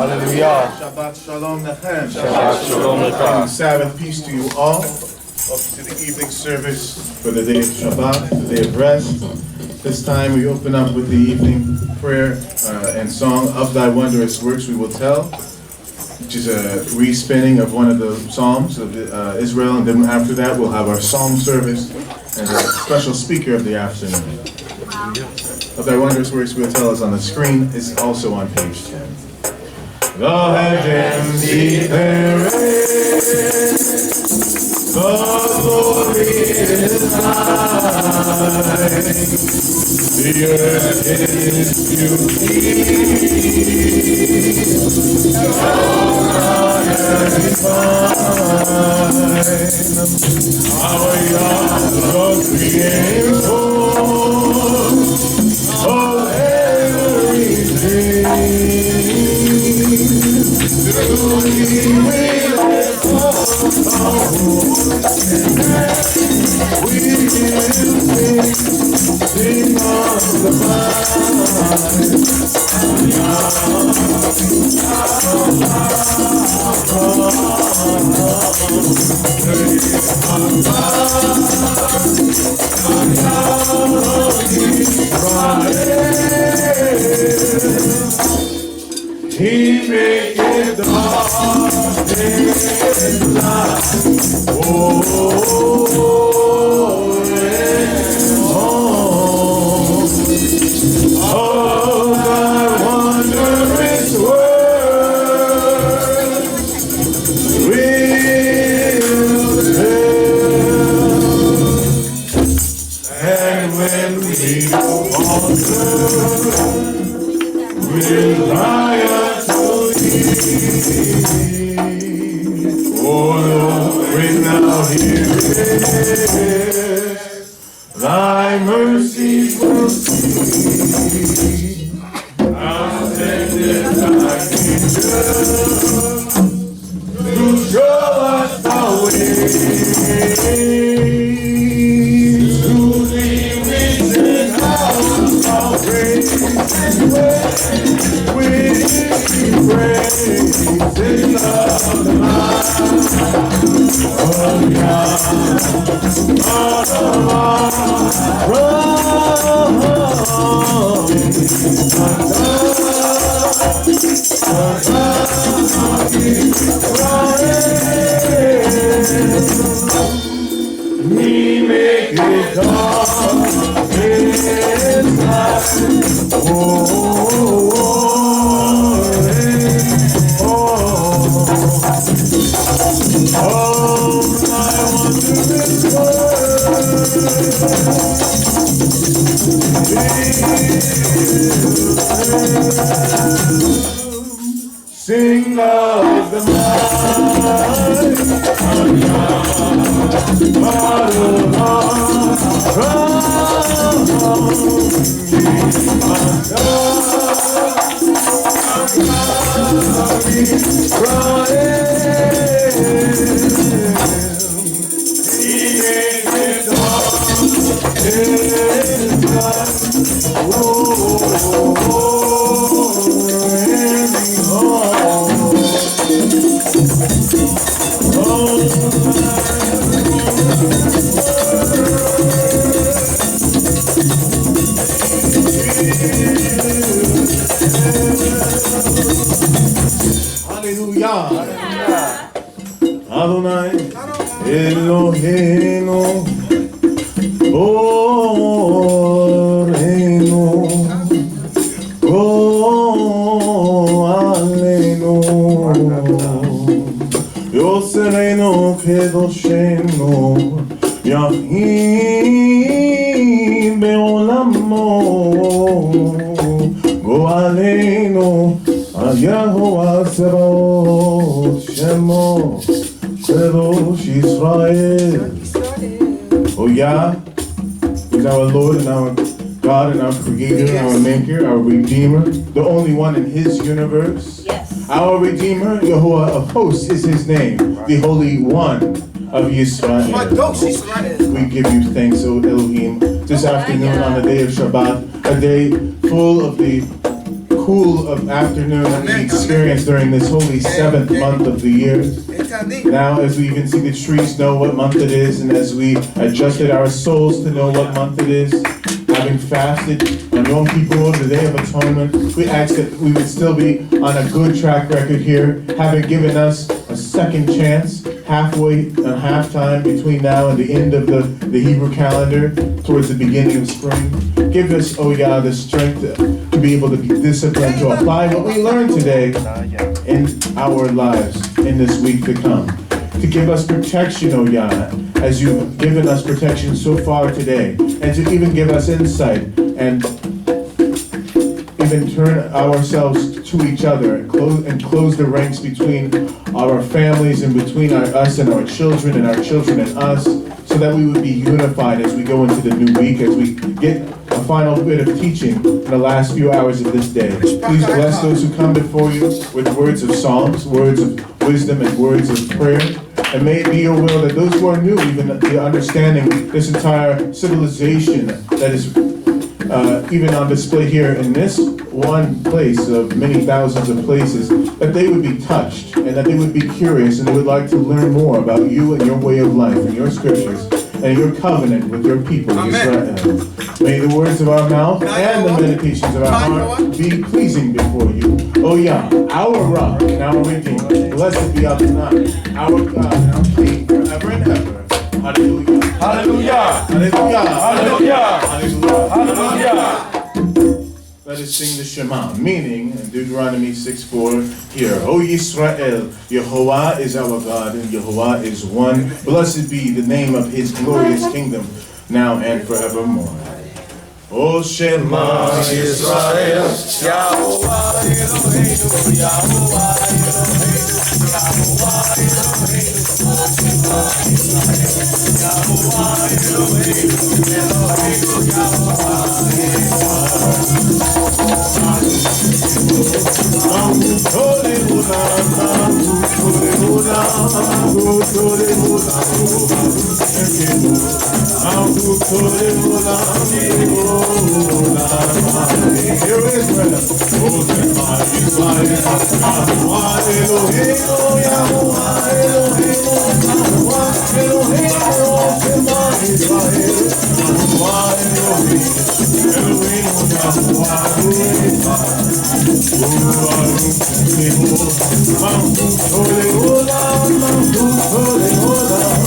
Hallelujah. Shabbat shalom lechem. Shabbat shalom lechem. Sabbath peace to you all. Welcome to the evening service for the day of Shabbat, the day of rest. This time we open up with the evening prayer and song, Of Thy Wondrous Works We Will Tell, which is a re-spinning of one of the Psalms of Israel. And then after that we'll have our Psalm service and a special speaker of the afternoon. Of Thy Wondrous Works We Will Tell is on the screen. It's also on page 10. The heavens declare it, the glory is high, the earth is beauty, God is fine. Our Yahya creator of everything. He made it darkness light. Oh, thy wondrous works we'll tell. And when we alter, we'll cry unto thee. Oh Lord, now here is thy mercies will see. Thou sendest thy angel to show us the way. To thee we send out our praise and we praise in love the light of Yah. We make it dark inside. Sing of the might Hallelujah. Adonai Eloheinu Boreinu Go'aleinu Yosereinu Kedoshenu Yahid Be'olamo Go'aleinu Yahuwah Sebaot Shemo Kadosh Israel. Oh Yah is our Lord and our God and our Creator, our Maker, our Redeemer, the only one in His universe. Yes. Our Redeemer, Yahuwah of hosts is his name, the Holy One of Yisrael. We give you thanks, O Elohim, this afternoon on the day of Shabbat, a day full of the cool of afternoon that we experience during this holy 7th month of the year. Now, as we even see the trees know what month it is, and as we adjusted our souls to know what month it is, having fasted on Yom Kippur, the Day of Atonement, we ask that we would still be on a good track record here, having given us a second chance, halfway, halftime between now and the end of the Hebrew calendar, towards the beginning of spring. Give us, oh Yah, the strength to be able to be disciplined, to apply what we learned today in our lives in this week to come. To give us protection, oh Yah, as you've given us protection so far today, and to even give us insight and even turn ourselves to each other and close the ranks between our families and between us and our children and us, so that we would be unified as we go into the new week, as we get a final bit of teaching in the last few hours of this day. Please bless those who come before you with words of songs, words of wisdom, and words of prayer. And may it be your will that those who are new, even understanding this entire civilization that is even on display here in this one place of many thousands of places, that they would be touched and that they would be curious and they would like to learn more about you and your way of life and your scriptures and your covenant with your people, Israel. May the words of our mouth and the meditations of our heart be pleasing before you. O Yah, our rock and our redeemer, blessed be Adonai, our God and our King, forever and ever. Hallelujah. Hallelujah. Hallelujah. Hallelujah. Hallelujah. Hallelujah. Let us sing the Shema, meaning in Deuteronomy 6:4, hear, O Yisrael, Yehovah is our God, and Yehovah is one. Blessed be the name of his glorious kingdom, now and forevermore. O Shema Yisrael, Yahovah Eloheinu, Yahovah Eloheinu, Yahovah Eloheinu, Shema Yisrael, Yahovah Eloheinu, Eloheinu, Yahovah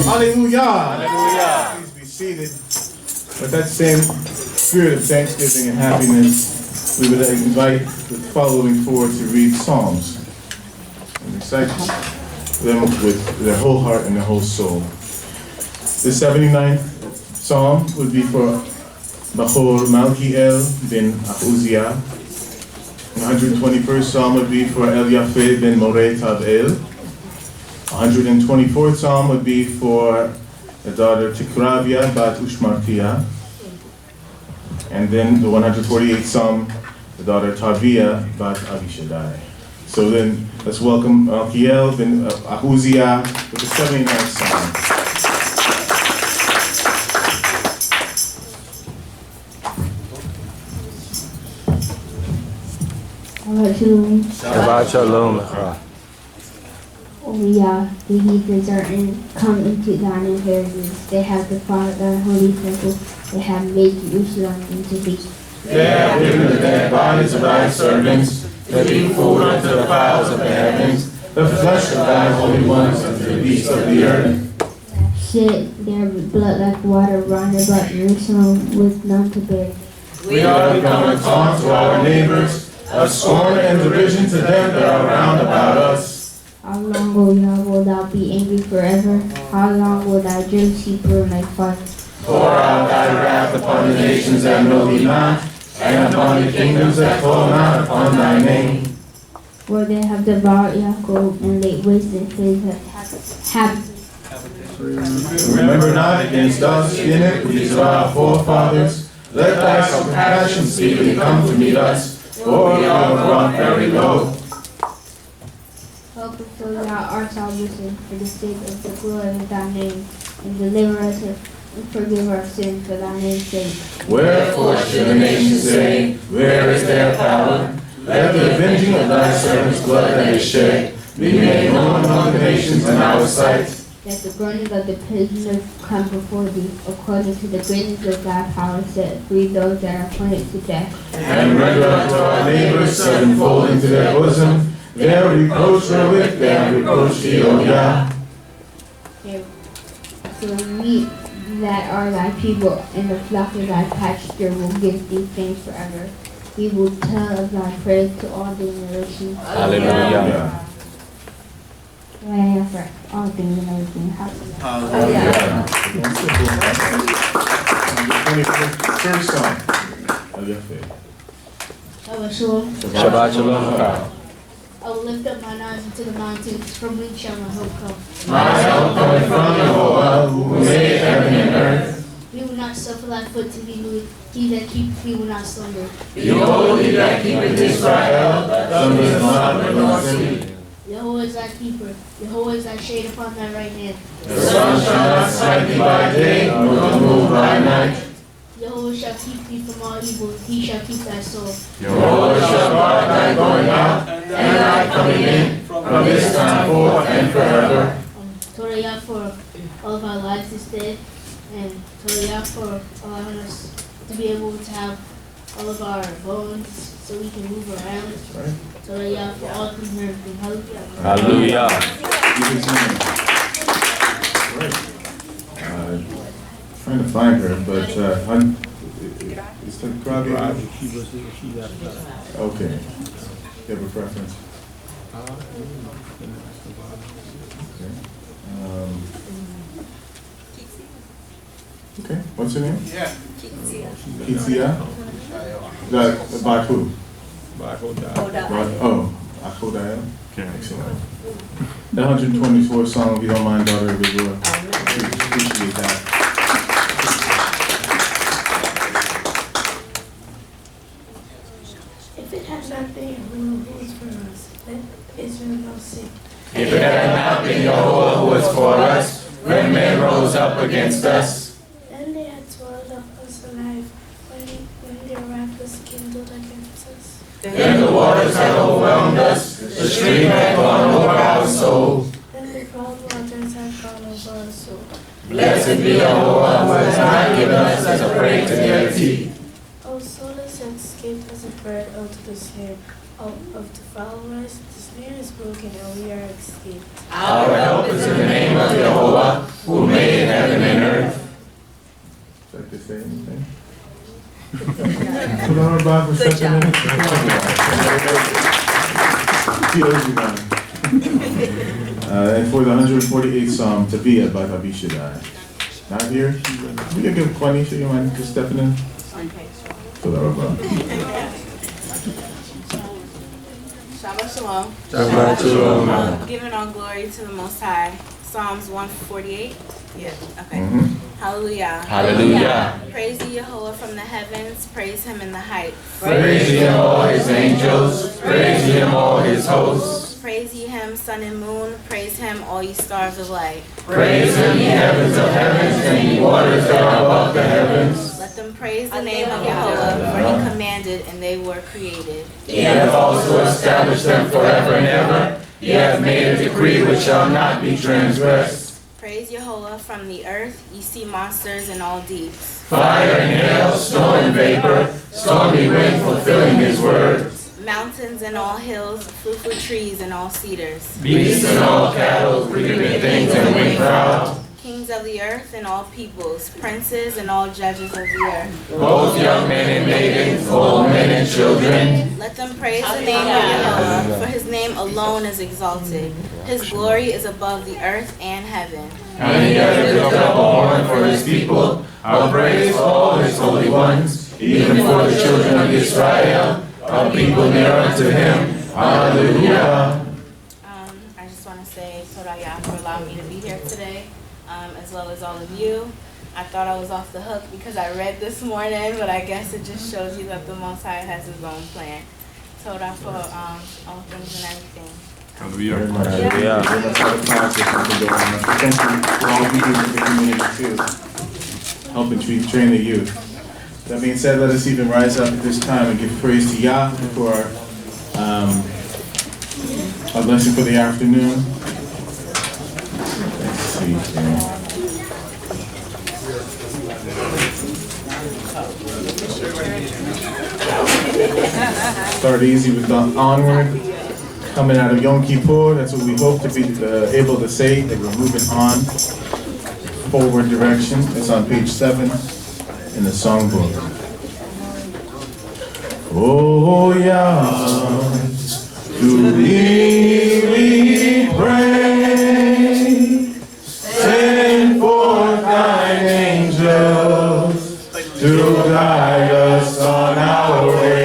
Hallelujah. Please be seated. With that same spirit of thanksgiving and happiness, we would invite the following four to read Psalms and recite them with their whole heart and their whole soul. The 79th Psalm would be for Bachor Malkiel ben Ahuzia. The 121st Psalm would be for Eliyafe ben Moreh Tabel. 124th Psalm would be for the daughter Tikravia bat Ushmartia. And then the 148th Psalm, the daughter Tavia bat Abishadai. So then, let's welcome Malkiel ben Ahuzia with the 79th Psalm. Shabbat Shalom. O Yah, the heathens are come into thine inheritance. They have defiled thy holy temple. They have made Jerusalem into feast. They have given the dead bodies of thy servants to be food unto the fowls of the heavens, the flesh of thy holy ones, and the beasts of the earth. Shed their blood like water round about Jerusalem with none to bear. We are become a taunt to our neighbors, a scorn and derision to them that are round about us. How long, O Yah, will thou be angry forever? How long will thy jealousy burn like fire? Pour out thy wrath upon the nations that know thee not, and upon the kingdoms that call not upon thy name. For they have devoured Jacob and laid waste in his habits. Remember not against us the iniquities of our forefathers. Let thy compassion speedily come to meet us, for we are brought very low. Help us, O Yah, our salvation, for the sake of the glory of thy name, and deliver us and forgive our sins for thy name's sake. Wherefore should the nations say, where is their power? Let the avenging of thy servants' blood that is shed be made known among the nations in our sight. Let the groaning of the prisoners come before thee, according to the greatness of thy power, set free those that are appointed to death. And render unto our neighbors sevenfold into their bosom their reproach wherewith they have reproached thee, O Yah. So we that are thy people and the flock of thy pasture will give thee thanks forever. We will tell of thy praise to all generations. Hallelujah. Yahya for all things and everything. Hallelujah. First song. Shabbat Shalom. I will lift up mine eyes into the mountains, from whence shall my help come? My help cometh from Jehovah, who made heaven and earth. He will not suffer thy foot to be moved. He that keepeth thee will not slumber. Behold, he that keepeth Israel, slumbereth not nor sleep. Jehovah is thy keeper. Jehovah is thy shade upon thy right hand. The sun shall not smite thee by day, nor the moon by night. Jehovah shall keep thee from all evil. He shall keep thy soul. Jehovah shall guard thy going out, and thy coming in, from this time forth and forever. Torah Yah for all of our lives this day, and Torah Yah for allowing us to be able to have all of our bones so we can move around. Torah Yah for all things and everything. Hallelujah. Hallelujah. Trying to find her, but is that probably okay? You have a preference? Okay. What's her name? Kitsia. By who? Oh, Akodaya. Okay, excellent. The 124th song, if you don't mind, daughter of Israel. Appreciate that. If it had not been who was for us, let Israel not sing. If it had not been Jehovah who was for us, when men rose up against us, Then they had swallowed up us alive when their wrath was kindled against us. then the waters had overwhelmed us, the stream had gone over our soul. Then the proud waters had gone over our soul. Blessed be Jehovah who has not given us as a prey to their teeth. Our soul is escaped as a bird out of the snare of the fowlers. The snare is broken and we are escaped. Our help is in the name of Jehovah, who made heaven and earth. Would you like to say anything? Good job. And for the 148th Psalm, Taviyah by Rabbi Shaddai. Not here? We can give Quanisha, you mind just stepping in? Shabbat Shalom. Shabbat Shalom. Giving all glory to the Most High. Psalms 148. Yeah. Okay. Hallelujah. Hallelujah. Praise ye Yahweh from the heavens. Praise him in the heights. Praise him, all his angels. Praise him, all his hosts. Praise ye him, sun and moon. Praise him, all ye stars of light. Praise him, ye heavens of heavens, and ye waters that are above the heavens. Let them praise the name of Yahweh, for he commanded and they were created. He hath also established them forever and ever. He hath made a decree which shall not be transgressed. Praise Yahweh from the earth, ye sea monsters and all deeps. Fire and hail, snow and vapor, stormy wind fulfilling his word. mountains and all hills, fruitful trees and all cedars, Beasts and all cattle, creeping things and winged fowl, kings of the earth and all peoples, princes and all judges of the earth. both young men and maidens, old men and children. Let them praise the name of Yahya, for his name alone is exalted. His glory is above the earth and heaven. And he has lifted up a horn for his people, a praise for all his holy ones, even for the children of Israel, a people near unto him. Hallelujah. I just want to say Torah for allowing me to be here today, as well as all of you. I thought I was off the hook because I read this morning, but I guess it just shows you that the Most High has his own plan. Torah for all things and everything. Very much. Very much out of practice. Thank you for all you do in the community too, helping train the youth. That being said, let us even rise up at this time and give praise to Yah for our blessing for the afternoon. Let's see here. Start easy with the onward. Coming out of Yom Kippur, that's what we hope to be able to say, that we're moving on, forward direction. It's on page 7 in the songbook. Oh Yah, to thee we pray, send forth thine angels to guide us on our way.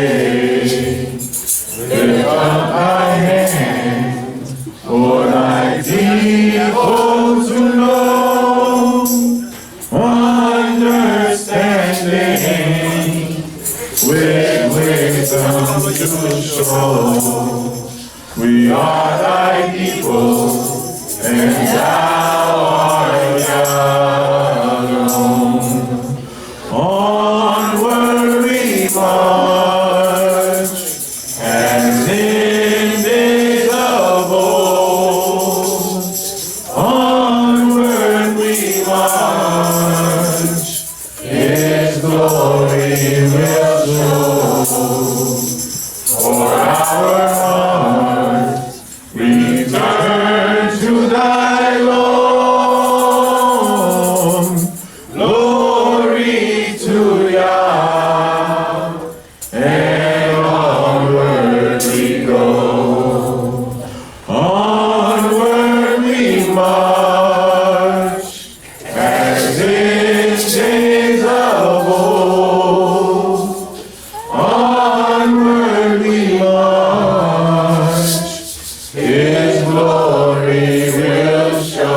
Lift up thy hand for thy people to know, understanding, with wisdom to show. We are thy people, and thou art Yah alone. Onward we march, as in days of old. Onward we march, His glory will show. For our hearts return to thy Lord. Glory to Yah, and onward we go. Onward we march, as in days of old. Onward we march, His glory will show.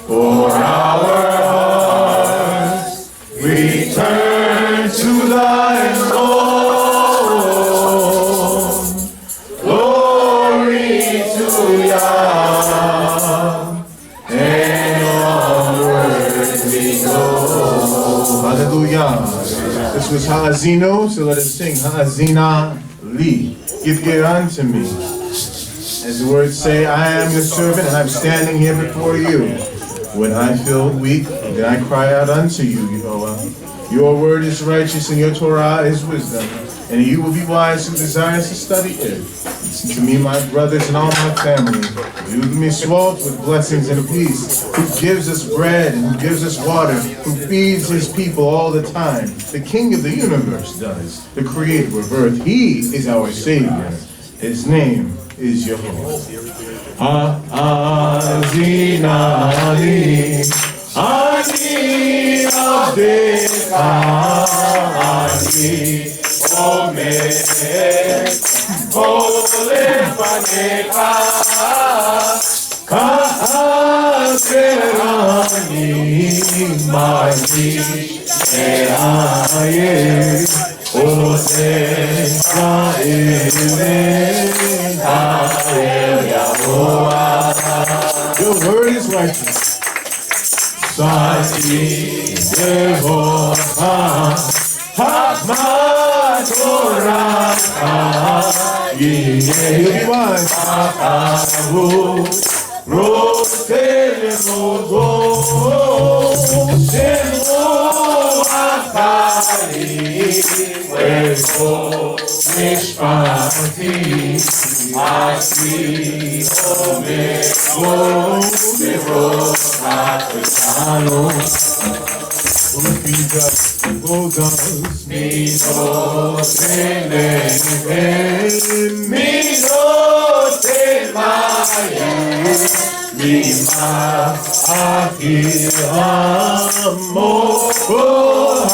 For our hearts return to thy Lord. Glory to Yah, and onward we go. Hallelujah. This was Haazinu, so let us sing Haazina Li. Give ear unto me. As the words say, I am your servant, and I'm standing here before you. When I feel weak, then I cry out unto you, Yehovah. Your word is righteous, and your Torah is wisdom. And you will be wise who desires to study it. Listen to me, my brothers, and all my family. You give me swells with blessings and peace, who gives us bread and who gives us water, who feeds his people all the time. The King of the universe does, the creator of earth. He is our Savior. His name is Yehovah. Haazinu Ani Avdecha Ani Omer Olefanecha Ka'aserani Mani E'aye Osecha Elen Ha'el Yahovah. Your word is righteous. Sati Yehovah Hakma Torah Yehivai Akahu Rotelemo Semo Akari Weso Mishpati, Asli, Omego, Miro, Atano, Upidas, Bodas, Mino, Tele, Mino, Temaye, Mima, Akiramo,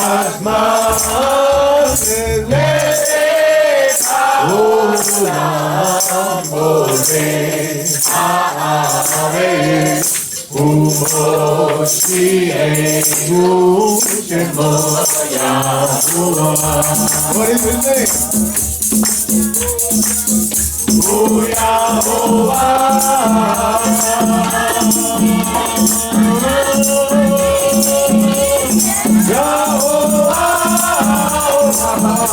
Hasma, what is his name?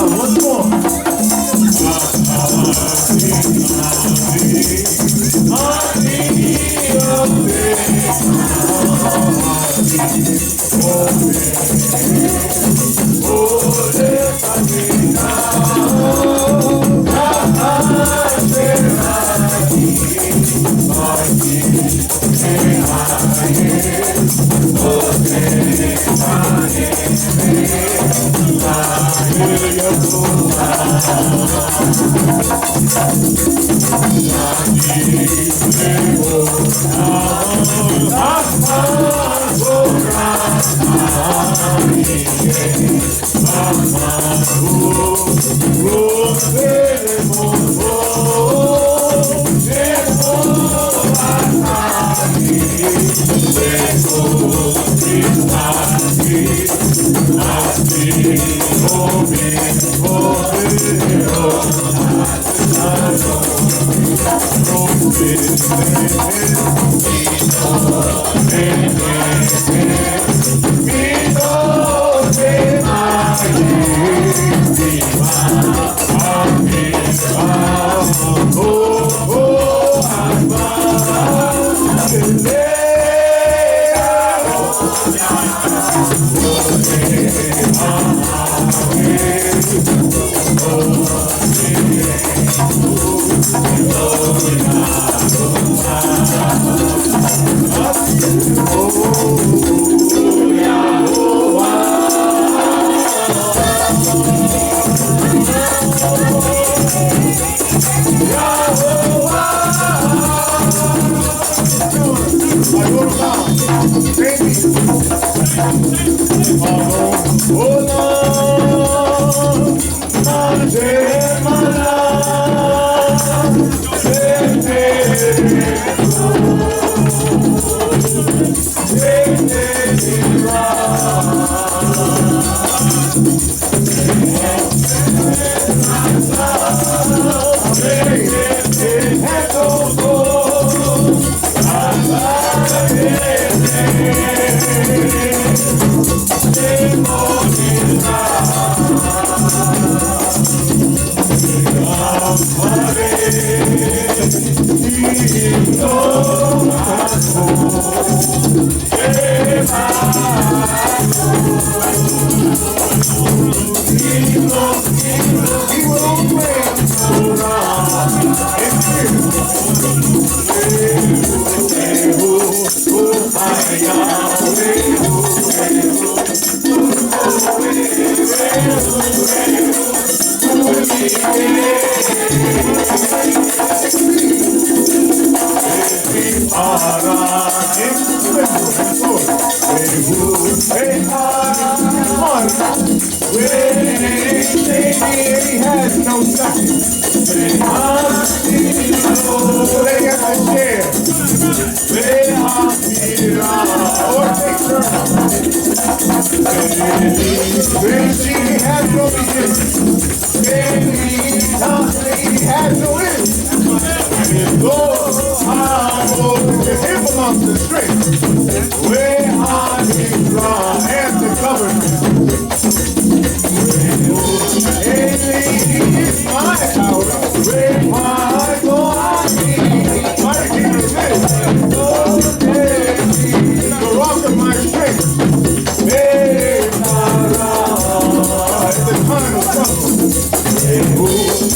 What's more? Hey,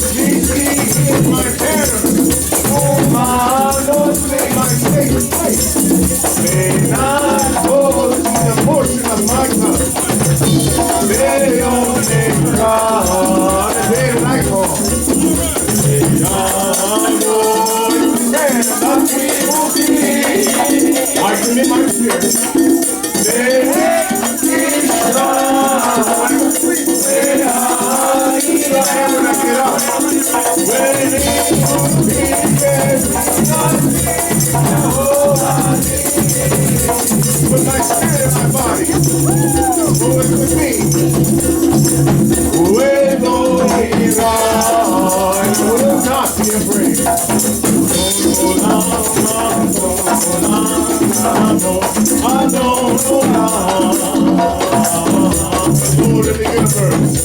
even in my spirit. With my spirit and my body, go with me. I will not be afraid. Lord of the universe.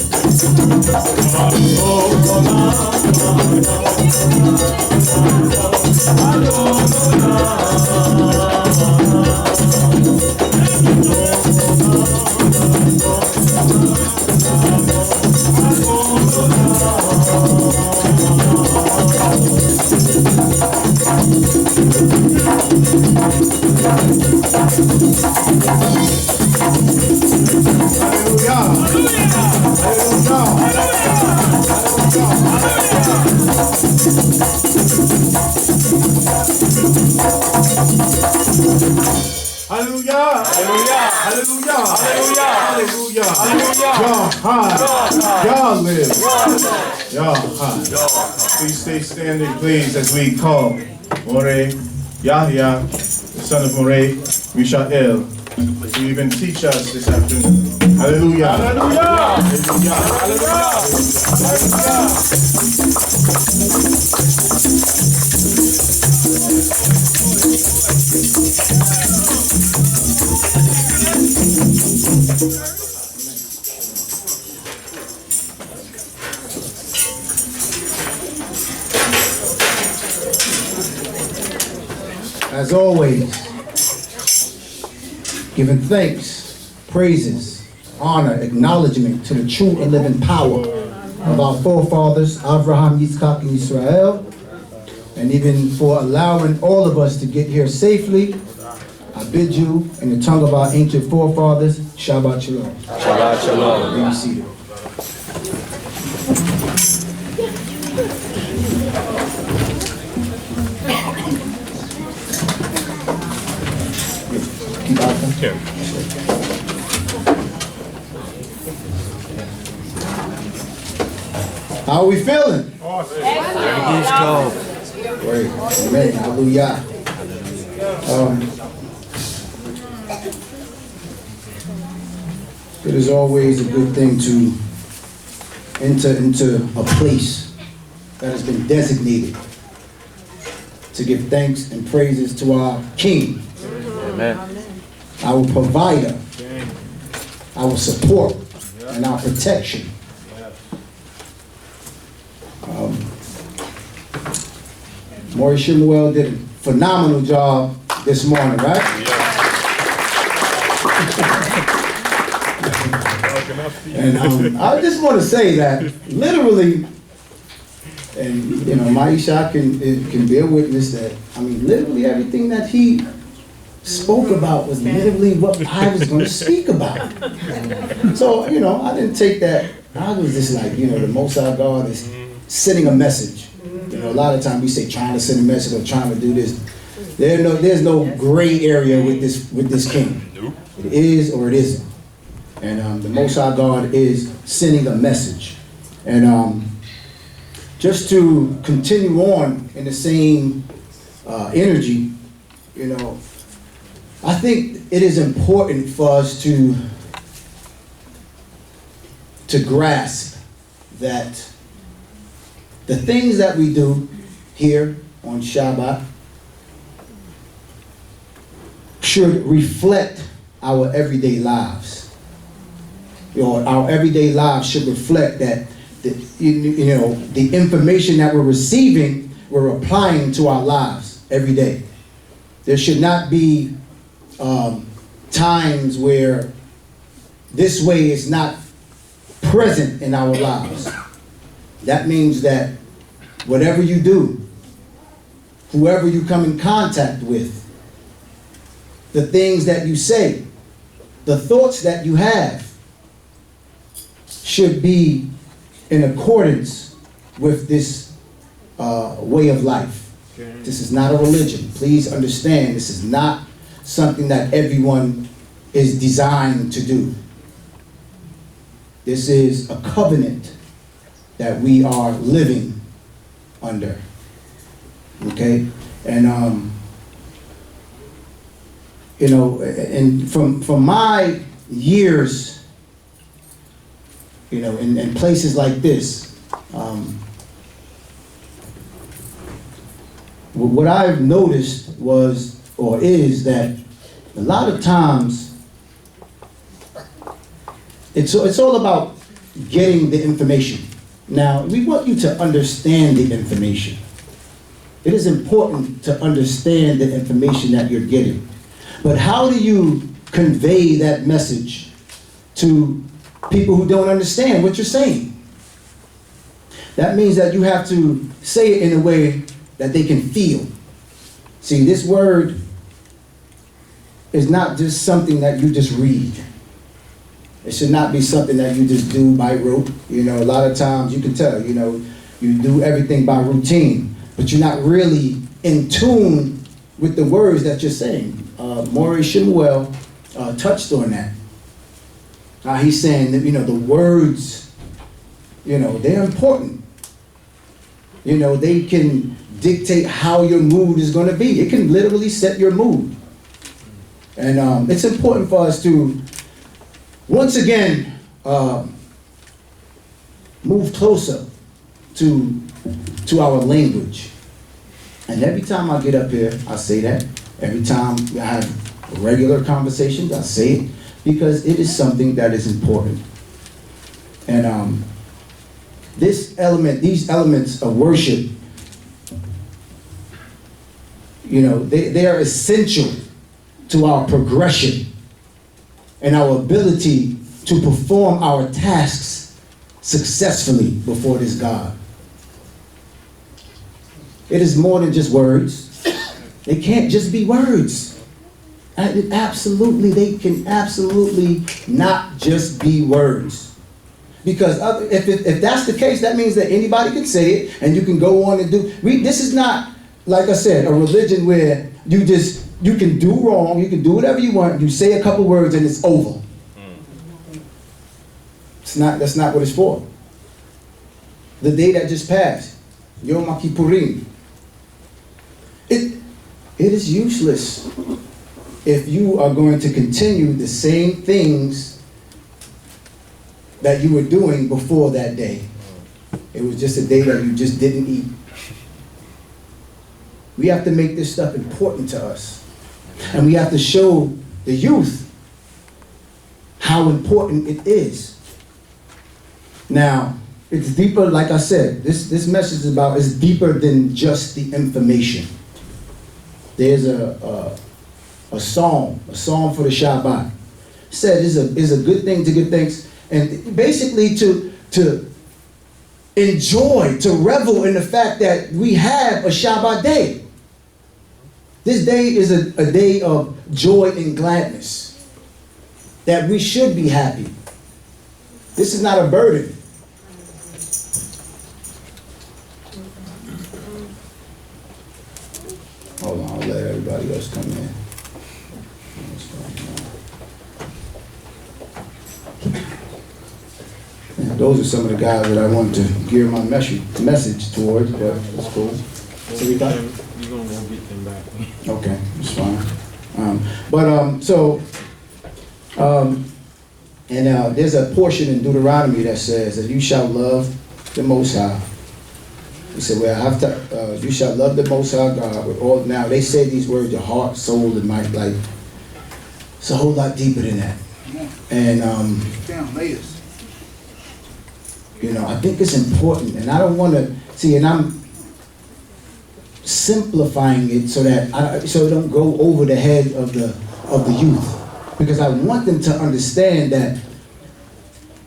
Hallelujah! Hallelujah! Hallelujah! Hallelujah! Hallelujah! Hallelujah! Y'all live. Y'all. Please stay standing, please, as we call Moreh, Yahya, the son of Moreh, Mishael, to even teach us this afternoon. Hallelujah! Hallelujah! Hallelujah! As always, giving thanks, praises, honor, acknowledgement to the true and living power of our forefathers, Abraham, Yitzchak, and Israel, and even for allowing all of us to get here safely. I bid you, in the tongue of our ancient forefathers, Shabbat Shalom. Shabbat Shalom. Be seated. How are we feeling? Great. Amen. Hallelujah. It is always a good thing to enter into a place that has been designated to give thanks and praises to our King. Amen. Our provider, our support, and our protection. Moreh Shemuel did a phenomenal job this morning, right? And I just want to say that literally, and you know, Maisha can bear witness that, I mean, literally everything that he spoke about was literally what I was going to speak about. So, you know, I didn't take that. I was just like, you know, the Most High God is sending a message. You know, a lot of times we say trying to send a message or trying to do this. There's no gray area with this king. It is or it isn't. And the Most High God is sending a message. And just to continue on in the same energy, you know, I think it is important for us to grasp that the things that we do here on Shabbat should reflect our everyday lives. You know, our everyday lives should reflect that the information that we're receiving, we're applying to our lives every day. There should not be times where this way is not present in our lives. That means that whatever you do, whoever you come in contact with, the things that you say, the thoughts that you have should be in accordance with this way of life. Okay. This is not a religion. Please understand, this is not something that everyone is designed to do. This is a covenant that we are living under. Okay? And you know, and from my years, you know, in places like this, what I've noticed was, or is, that a lot of times it's all about getting the information. Now, we want you to understand the information. It is important to understand the information that you're getting. But how do you convey that message to people who don't understand what you're saying? That means that you have to say it in a way that they can feel. See, this word is not just something that you just read. It should not be something that you just do by rote. You know, a lot of times you can tell, you know, you do everything by routine, but you're not really in tune with the words that you're saying. Moreh touched on that. He's saying that, you know, the words, you know, they're important. You know, they can dictate how your mood is going to be. It can literally set your mood. And it's important for us to, once again, move closer to our language. And every time I get up here, I say that. Every time I have regular conversations, I say it, because it is something that is important. And these elements of worship, you know, they are essential to our progression and our ability to perform our tasks successfully before this God. It is more than just words. They can't just be words. They can absolutely not just be words. Because if that's the case, that means that anybody can say it and you can go on and do. This is not, like I said, a religion where you can do wrong, you can do whatever you want, you say a couple words and it's over. That's not what it's for. The day that just passed, Yom Kippurim, it is useless if you are going to continue the same things that you were doing before that day. It was just a day that you just didn't eat. We have to make this stuff important to us. And we have to show the youth how important it is. Now, it's deeper, like I said, this message is deeper than just the information. There's a psalm for the Shabbat. It said it's a good thing to give thanks, and basically to enjoy, to revel in the fact that we have a Shabbat day. This day is a day of joy and gladness, that we should be happy. This is not a burden. Hold on, I'll let everybody else come in. And those are some of the guys that I wanted to gear my message towards, but that's cool. So we got? You're going to get them back. Okay, that's fine. There's a portion in Deuteronomy that says that you shall love the Most High. He said, well, you shall love the Most High God with all. Now, they say these words, your heart, soul, and might. Like, it's a whole lot deeper than that. And, you know, I think it's important. And I don't want to, see, and I'm simplifying it so that so it don't go over the head of the youth. Because I want them to understand that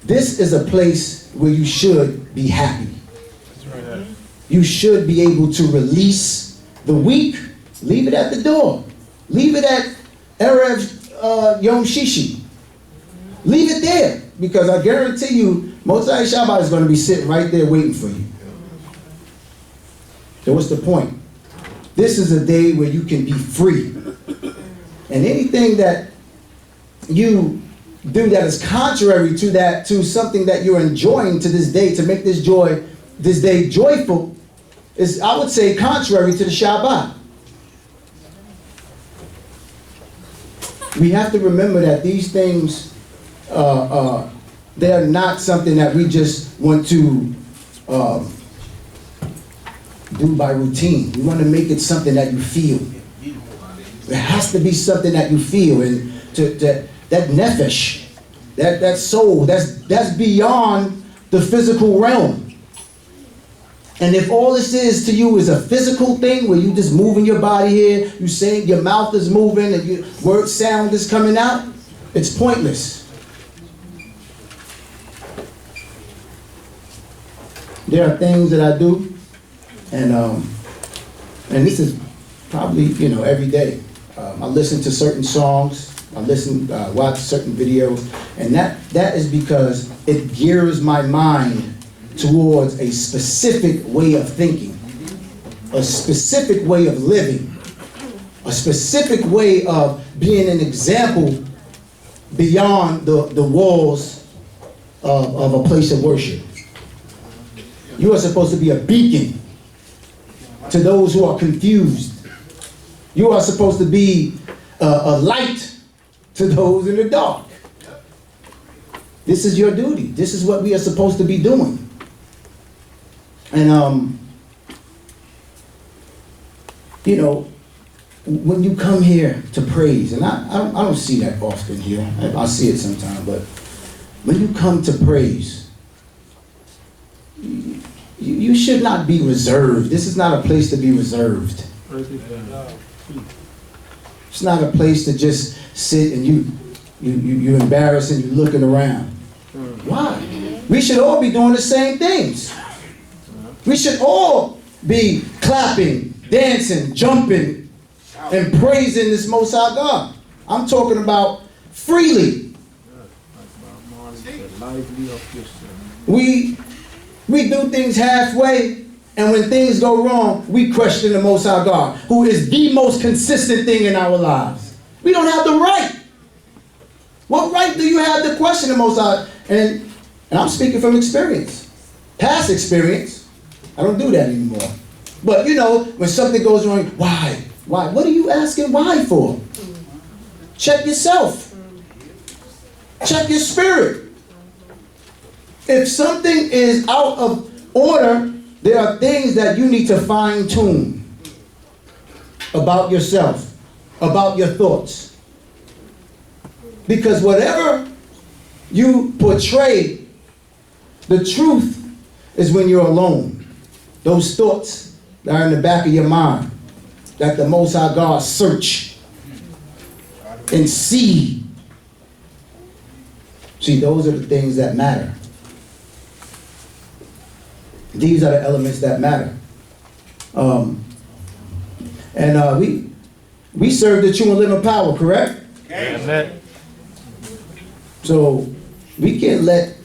this is a place where you should be happy. You should be able to release the weak. Leave it at the door. Leave it at Erev Yom Shishi. Leave it there. Because I guarantee you, Motzai Shabbat is going to be sitting right there waiting for you. So what's the point? This is a day where you can be free. And anything that you do that is contrary to that, to something that you're enjoying to this day, to make this day joyful, is, I would say, contrary to the Shabbat. We have to remember that these things, they are not something that we just want to do by routine. We want to make it something that you feel. It has to be something that you feel, and that nefesh, that soul, that's beyond the physical realm. And if all this is to you is a physical thing where you just moving your body here, you saying your mouth is moving and your word sound is coming out, it's pointless. There are things that I do, and this is probably, every day. I listen to certain songs, watch certain videos, and that is because it gears my mind towards a specific way of thinking, a specific way of living, a specific way of being an example beyond the walls of a place of worship. You are supposed to be a beacon to those who are confused. You are supposed to be a light to those in the dark. This is your duty. This is what we are supposed to be doing. And, when you come here to praise, and I don't see that often here. I see it sometimes, but when you come to praise, you should not be reserved. This is not a place to be reserved. It's not a place to just sit and you're embarrassed and you're looking around. Why? We should all be doing the same things. We should all be clapping, dancing, jumping, and praising this Most High God. I'm talking about freely. We do things halfway, and when things go wrong, we question the Most High God, who is the most consistent thing in our lives. We don't have the right. What right do you have to question the Most High? And I'm speaking from experience, past experience. I don't do that anymore. But when something goes wrong, why? Why? What are you asking why for? Check yourself. Check your spirit. If something is out of order, there are things that you need to fine tune about yourself, about your thoughts. Because whatever you portray, the truth is when you're alone. Those thoughts that are in the back of your mind, that the Most High God search and see. See, those are the things that matter. These are the elements that matter. We serve the true and living power, correct? Amen. So we can't let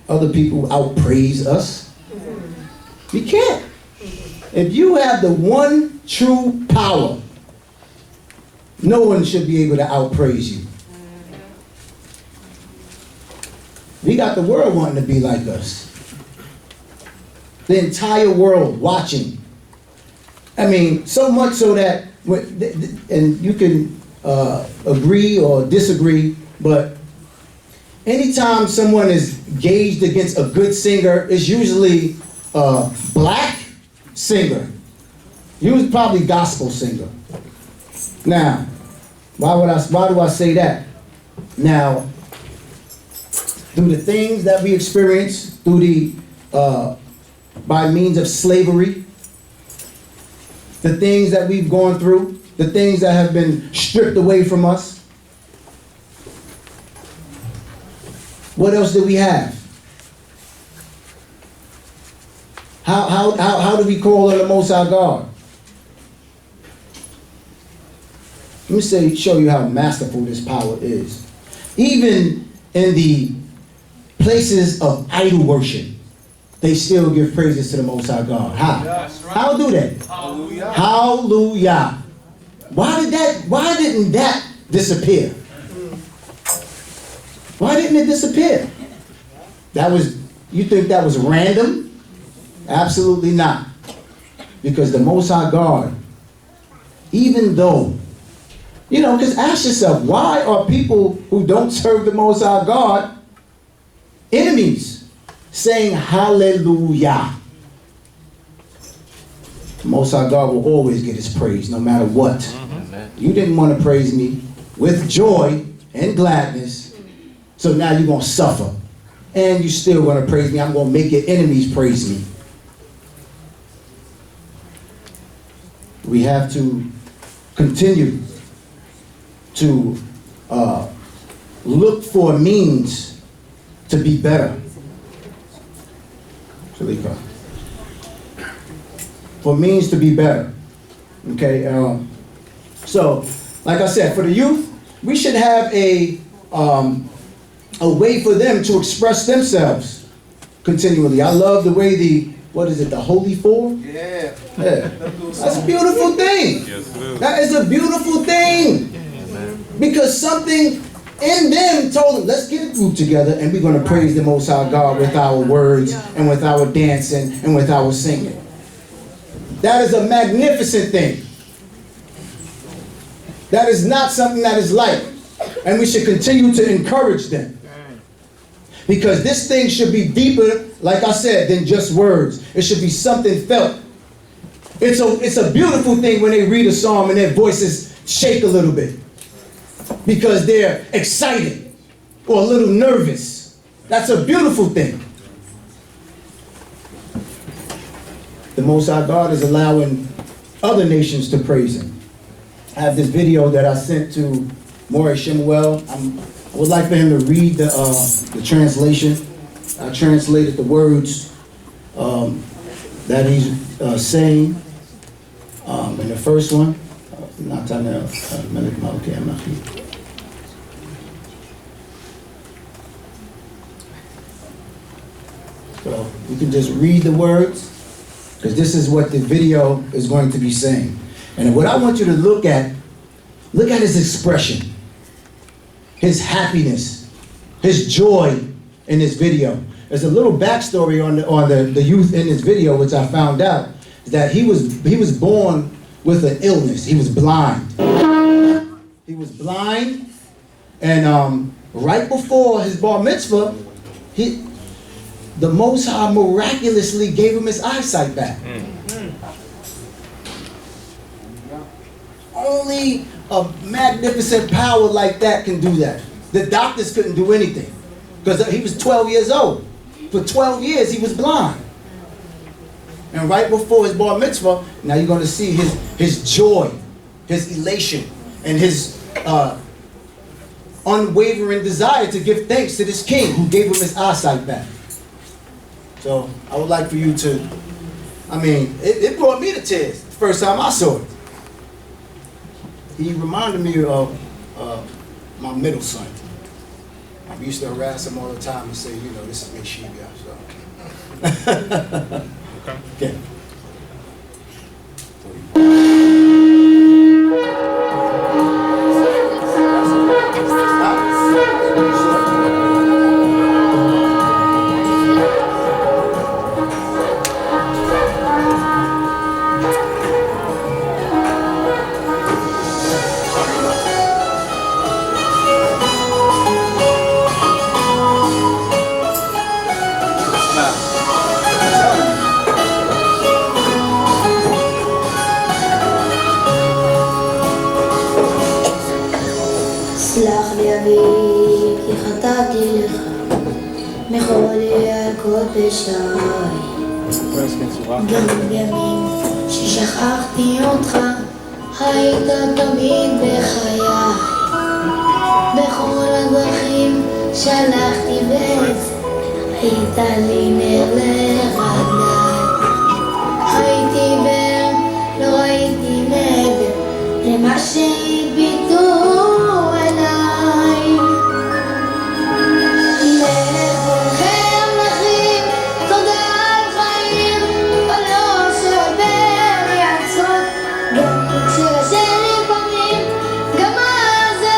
other people outpraise us. We can't. If you have the one true power, no one should be able to outpraise you. We got the world wanting to be like us. The entire world watching. I mean, so much so that, and you can agree or disagree, but anytime someone is gauged against a good singer, it's usually a black singer. Usually probably gospel singer. Now, why do I say that? Now, through the things that we experience, by means of slavery, the things that we've gone through, the things that have been stripped away from us, what else do we have? How do we call on the Most High God? Let me show you how masterful this power is. Even in the places of idol worship, they still give praises to the Most High God. How? Right. How do they? Hallelujah. Hallelujah. Why didn't that disappear? Why didn't it disappear? You think that was random? Absolutely not. Because the Most High God, even though, because ask yourself, why are people who don't serve the Most High God enemies saying hallelujah? The Most High God will always get his praise no matter what. You didn't want to praise me with joy and gladness, so now you're going to suffer. And you still going to praise me. I'm going to make your enemies praise me. We have to continue to look for means to be better. For means to be better. Okay. So, like I said, for the youth, we should have a way for them to express themselves continually. I love the way the Holy Four? Yeah. That's a beautiful thing. That is a beautiful thing. Because something in them told them, let's get a group together and we're going to praise the Most High God with our words and with our dancing and with our singing. That is a magnificent thing. That is not something that is light. And we should continue to encourage them. Because this thing should be deeper, like I said, than just words. It should be something felt. It's a beautiful thing when they read a psalm and their voices shake a little bit. Because they're excited or a little nervous. That's a beautiful thing. The Most High God is allowing other nations to praise him. I have this video that I sent to Moreh Shemuel. I would like for him to read the translation. I translated the words that he's saying in the first one. So you can just read the words, because this is what the video is going to be saying. And what I want you to look at his expression, his happiness, his joy in this video. There's a little backstory on the youth in this video, which I found out, that he was born with an illness. He was blind. He was blind, and right before his bar mitzvah, the Most High miraculously gave him his eyesight back. Only a magnificent power like that can do that. The doctors couldn't do anything because he was 12 years old. For 12 years he was blind. And right before his bar mitzvah, now you're going to see his joy, his elation, and his unwavering desire to give thanks to this king who gave him his eyesight back. So I would like for you to, it brought me to tears the first time I saw it. He reminded me of my middle son. I used to harass him all the time and say, this is Meshibia. So. Okay. סלח לי אבי, כי חטאתי לך, מחולי על כל פשעי. גם בימים ששכחתי אותך, היית תמיד בחיי. בכל הדרכים שלחתי בעת, היית לי נר לרגליי. הייתי בר, לא ראיתי מעבר, למה שהביטו גם כשקשה לפעמים, גם אז זה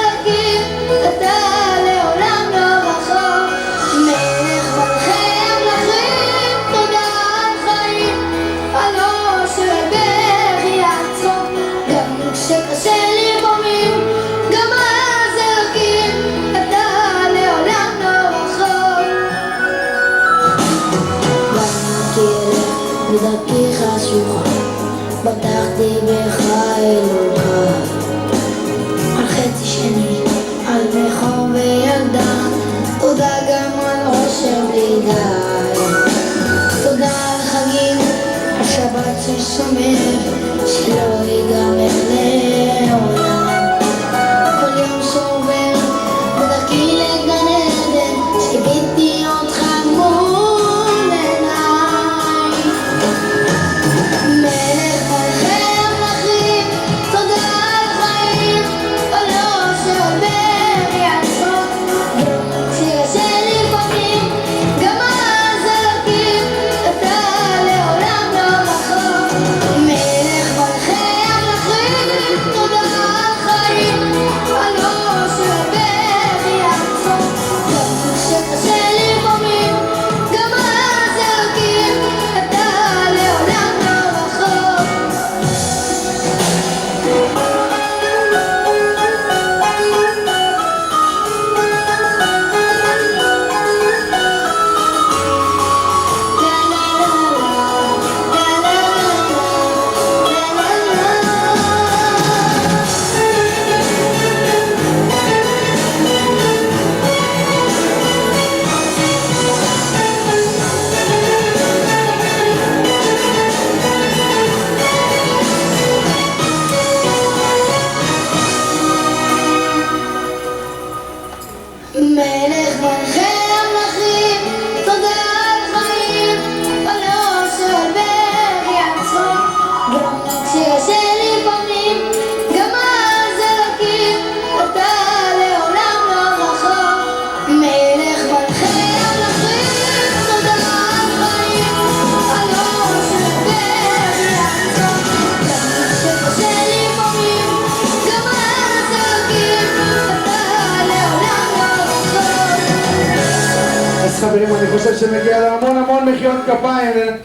חברים, אני חושב שמגיע לה המון המון מחיאות כפיים.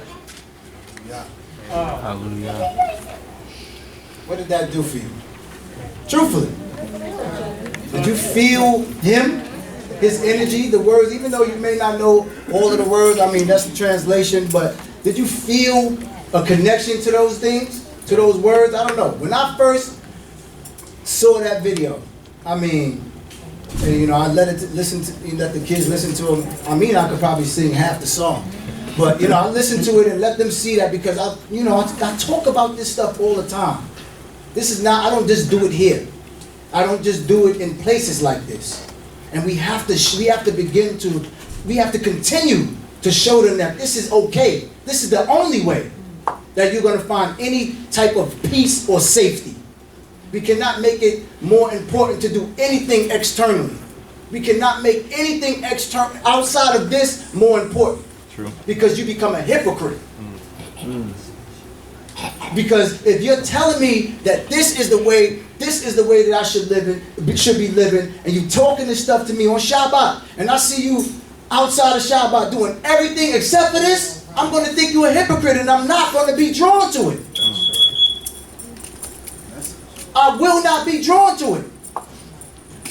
What did that do for you? Truthfully. Did you feel him? His energy, the words, even though you may not know all of the words, I mean, that's the translation, but did you feel a connection to those things, to those words? I don't know. When I first saw that video, I mean, and, you know, I let the kids listen to him. I mean, I could probably sing half the song. But, you know, I listen to it and let them see that because, I talk about this stuff all the time. This is not, I don't just do it here. I don't just do it in places like this. And we have to continue to show them that this is okay. This is the only way that you're going to find any type of peace or safety. We cannot make it more important to do anything externally. We cannot make anything outside of this more important. True. Because you become a hypocrite. Because if you're telling me that this is the way that I should be living, and you talking this stuff to me on Shabbat, and I see you outside of Shabbat doing everything except for this, I'm going to think you're a hypocrite, and I'm not going to be drawn to it. I will not be drawn to it.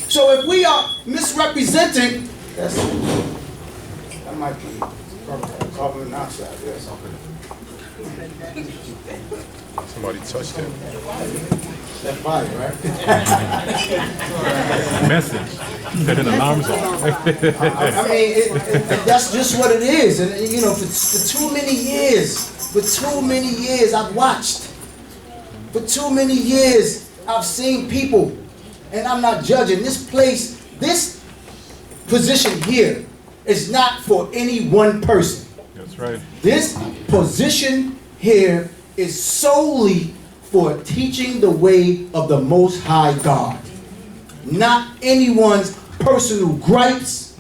So if we are misrepresenting, that might be carbon monoxide. Yes. Somebody touched him. That fire, right? Message. Set an alarm off. I mean, that's just what it is. And you know, for too many years, I've watched. For too many years, I've seen people, and I'm not judging. This position here is not for any one person. That's right. This position here is solely for teaching the way of the Most High God. Not anyone's personal gripes,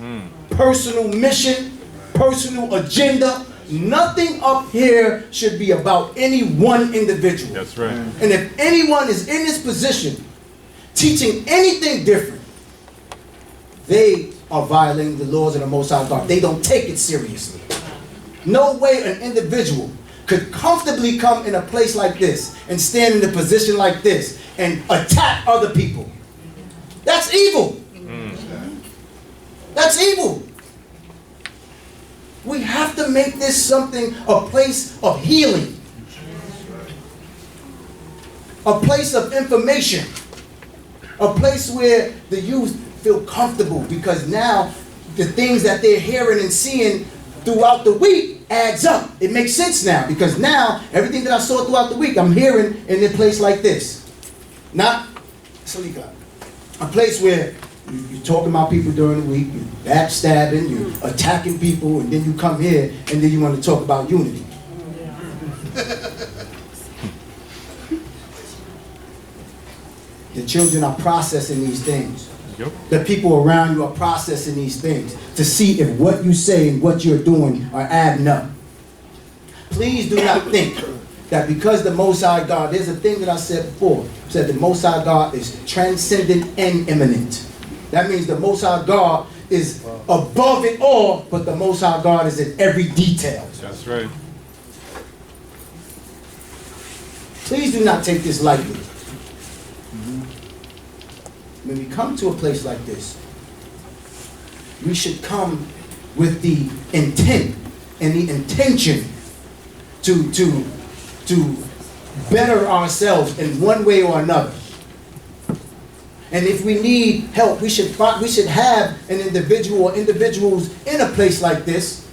personal mission, personal agenda. Nothing up here should be about any one individual. That's right. And if anyone is in this position teaching anything different, they are violating the laws of the Most High God. They don't take it seriously. No way an individual could comfortably come in a place like this and stand in a position like this and attack other people. That's evil. That's evil. We have to make this something, a place of healing, a place of information, a place where the youth feel comfortable because now the things that they're hearing and seeing throughout the week adds up. It makes sense now because now everything that I saw throughout the week I'm hearing in a place like this. Not a place where you're talking about people during the week, you're backstabbing, you're attacking people, and then you come here and then you want to talk about unity. The children are processing these things. Yep. The people around you are processing these things to see if what you say and what you're doing are adding up. Please do not think that because the Most High God, there's a thing that I said before, said the Most High God is transcendent and immanent. That means the Most High God is above it all, but the Most High God is in every detail. That's right. Please do not take this lightly. When we come to a place like this, we should come with the intent and the intention to better ourselves in one way or another. And if we need help, we should have an individual or individuals in a place like this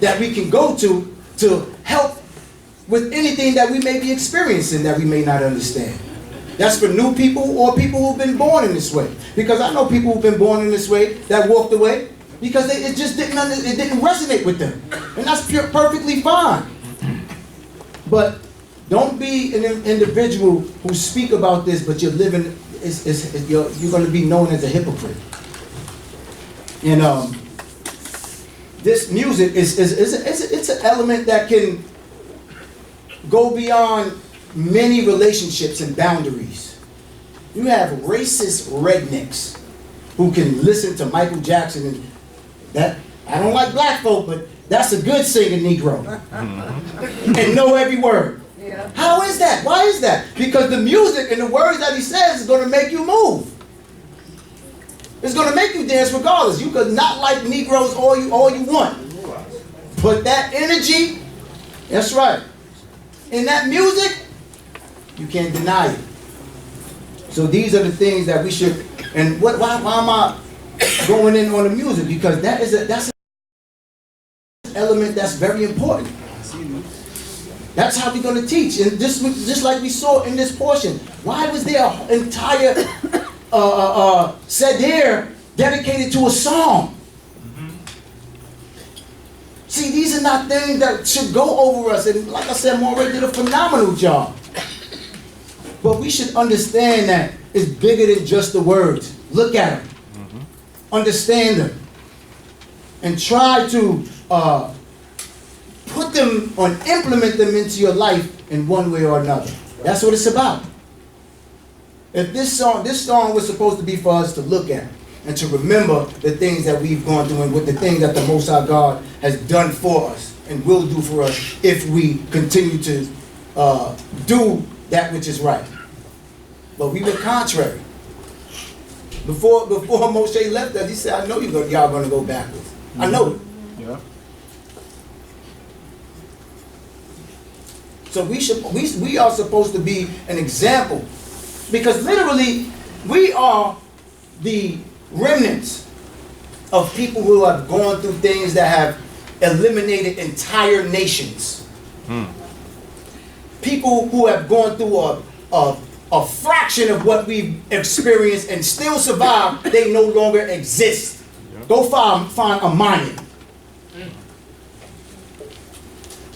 that we can go to help with anything that we may be experiencing that we may not understand. That's for new people or people who've been born in this way. Because I know people who've been born in this way that walked away because it didn't resonate with them. And that's perfectly fine. But don't be an individual who speak about this, but you're living, you're going to be known as a hypocrite. And this music it's an element that can go beyond many relationships and boundaries. You have racist rednecks who can listen to Michael Jackson and I don't like black folk, but that's a good singing Negro. And know every word. How is that? Why is that? Because the music and the words that he says is going to make you move. It's going to make you dance regardless. You could not like Negroes all you want. But that energy, that's right. In that music, you can't deny it. So these are the things that we should, and why am I going in on the music? Because that's an element that's very important. That's how we're going to teach. And just like we saw in this portion, why was there an entire seder dedicated to a song? See, these are not things that should go over us. And like I said, Moreh did a phenomenal job. But we should understand that it's bigger than just the words. Look at them. Understand them. And try to put them or implement them into your life in one way or another. That's what it's about. If this song was supposed to be for us to look at and to remember the things that we've gone through and with the things that the Most High God has done for us and will do for us if we continue to do that which is right. But we were contrary. Before Moshe left us, he said, I know y'all going to go backwards. I know it. Yeah. So we are supposed to be an example. Because literally, we are the remnants of people who have gone through things that have eliminated entire nations. People who have gone through a fraction of what we've experienced and still survive, they no longer exist. Go find a Mayan.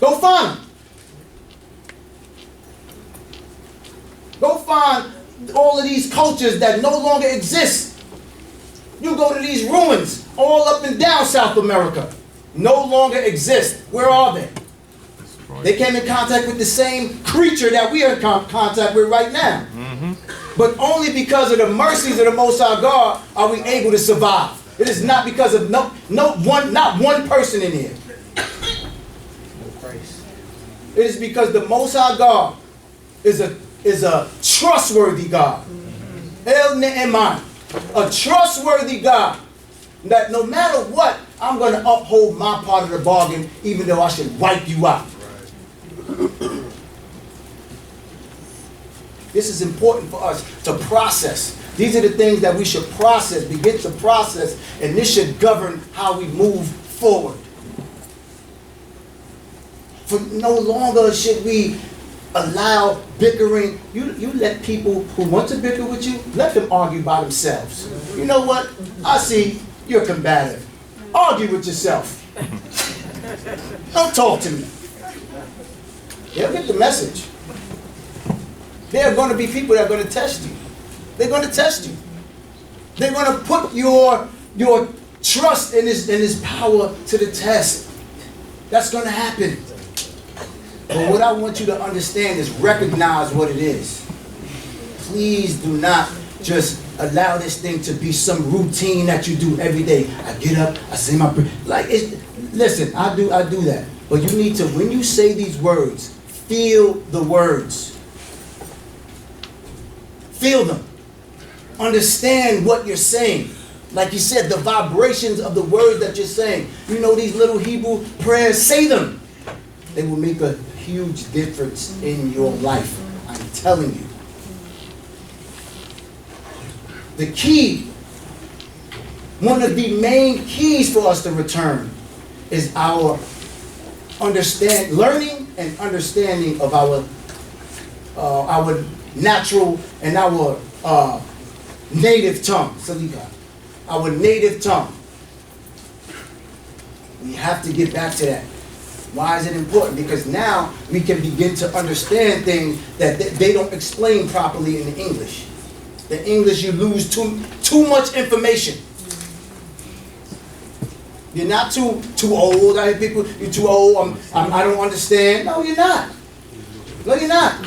Go find them. Go find all of these cultures that no longer exist. You go to these ruins all up and down South America. No longer exist. Where are they? They came in contact with the same creature that we are in contact with right now. But only because of the mercies of the Most High God are we able to survive. It is not because of not one person in here. It is because the Most High God is a trustworthy God. El Ne'eman, a trustworthy God. That no matter what, I'm going to uphold my part of the bargain, even though I should wipe you out. This is important for us to process. These are the things that we should process, begin to process, and this should govern how we move forward. For no longer should we allow bickering. You let people who want to bicker with you, let them argue by themselves. You know what? I see you're combative. Argue with yourself. Don't talk to me. They'll get the message. There are going to be people that are going to test you. They're going to test you. They're going to put your trust in his power to the test. That's going to happen. But what I want you to understand is recognize what it is. Please do not just allow this thing to be some routine that you do every day. I get up, I say my prayer. Listen, I do that. But you need to, when you say these words, feel the words. Feel them. Understand what you're saying. Like you said, the vibrations of the words that you're saying. You know these little Hebrew prayers, say them. They will make a huge difference in your life. I'm telling you. The key, one of the main keys for us to return is our learning and understanding of our natural and our native tongue. Salika. Our native tongue. We have to get back to that. Why is it important? Because now we can begin to understand things that they don't explain properly in the English. The English, you lose too much information. You're not too old. I hear people, you're too old, I don't understand. No, you're not. No, you're not.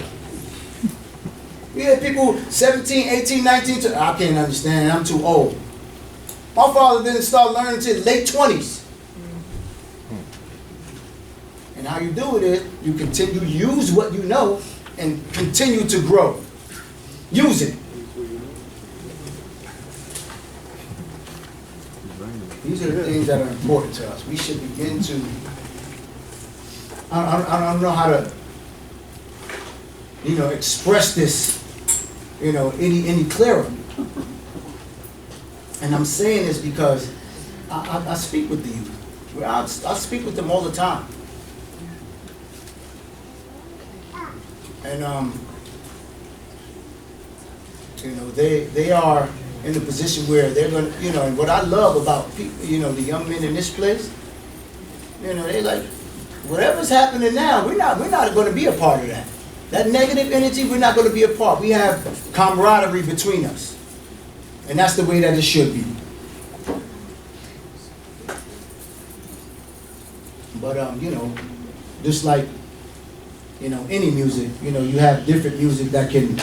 You hear people 17, 18, 19, I can't understand, I'm too old. My father didn't start learning until late 20s. And how you do it is you continue to use what you know and continue to grow. Use it. These are the things that are important to us. We should begin to, I don't know how to, express this, any clearer. And I'm saying this because I speak with the youth. I speak with them all the time. And, they are in the position where they're going to, and what I love about people, the young men in this place, they like, whatever's happening now, we're not going to be a part of that. That negative energy, we're not going to be a part. We have camaraderie between us. And that's the way that it should be. But, just like, any music, you have different music that can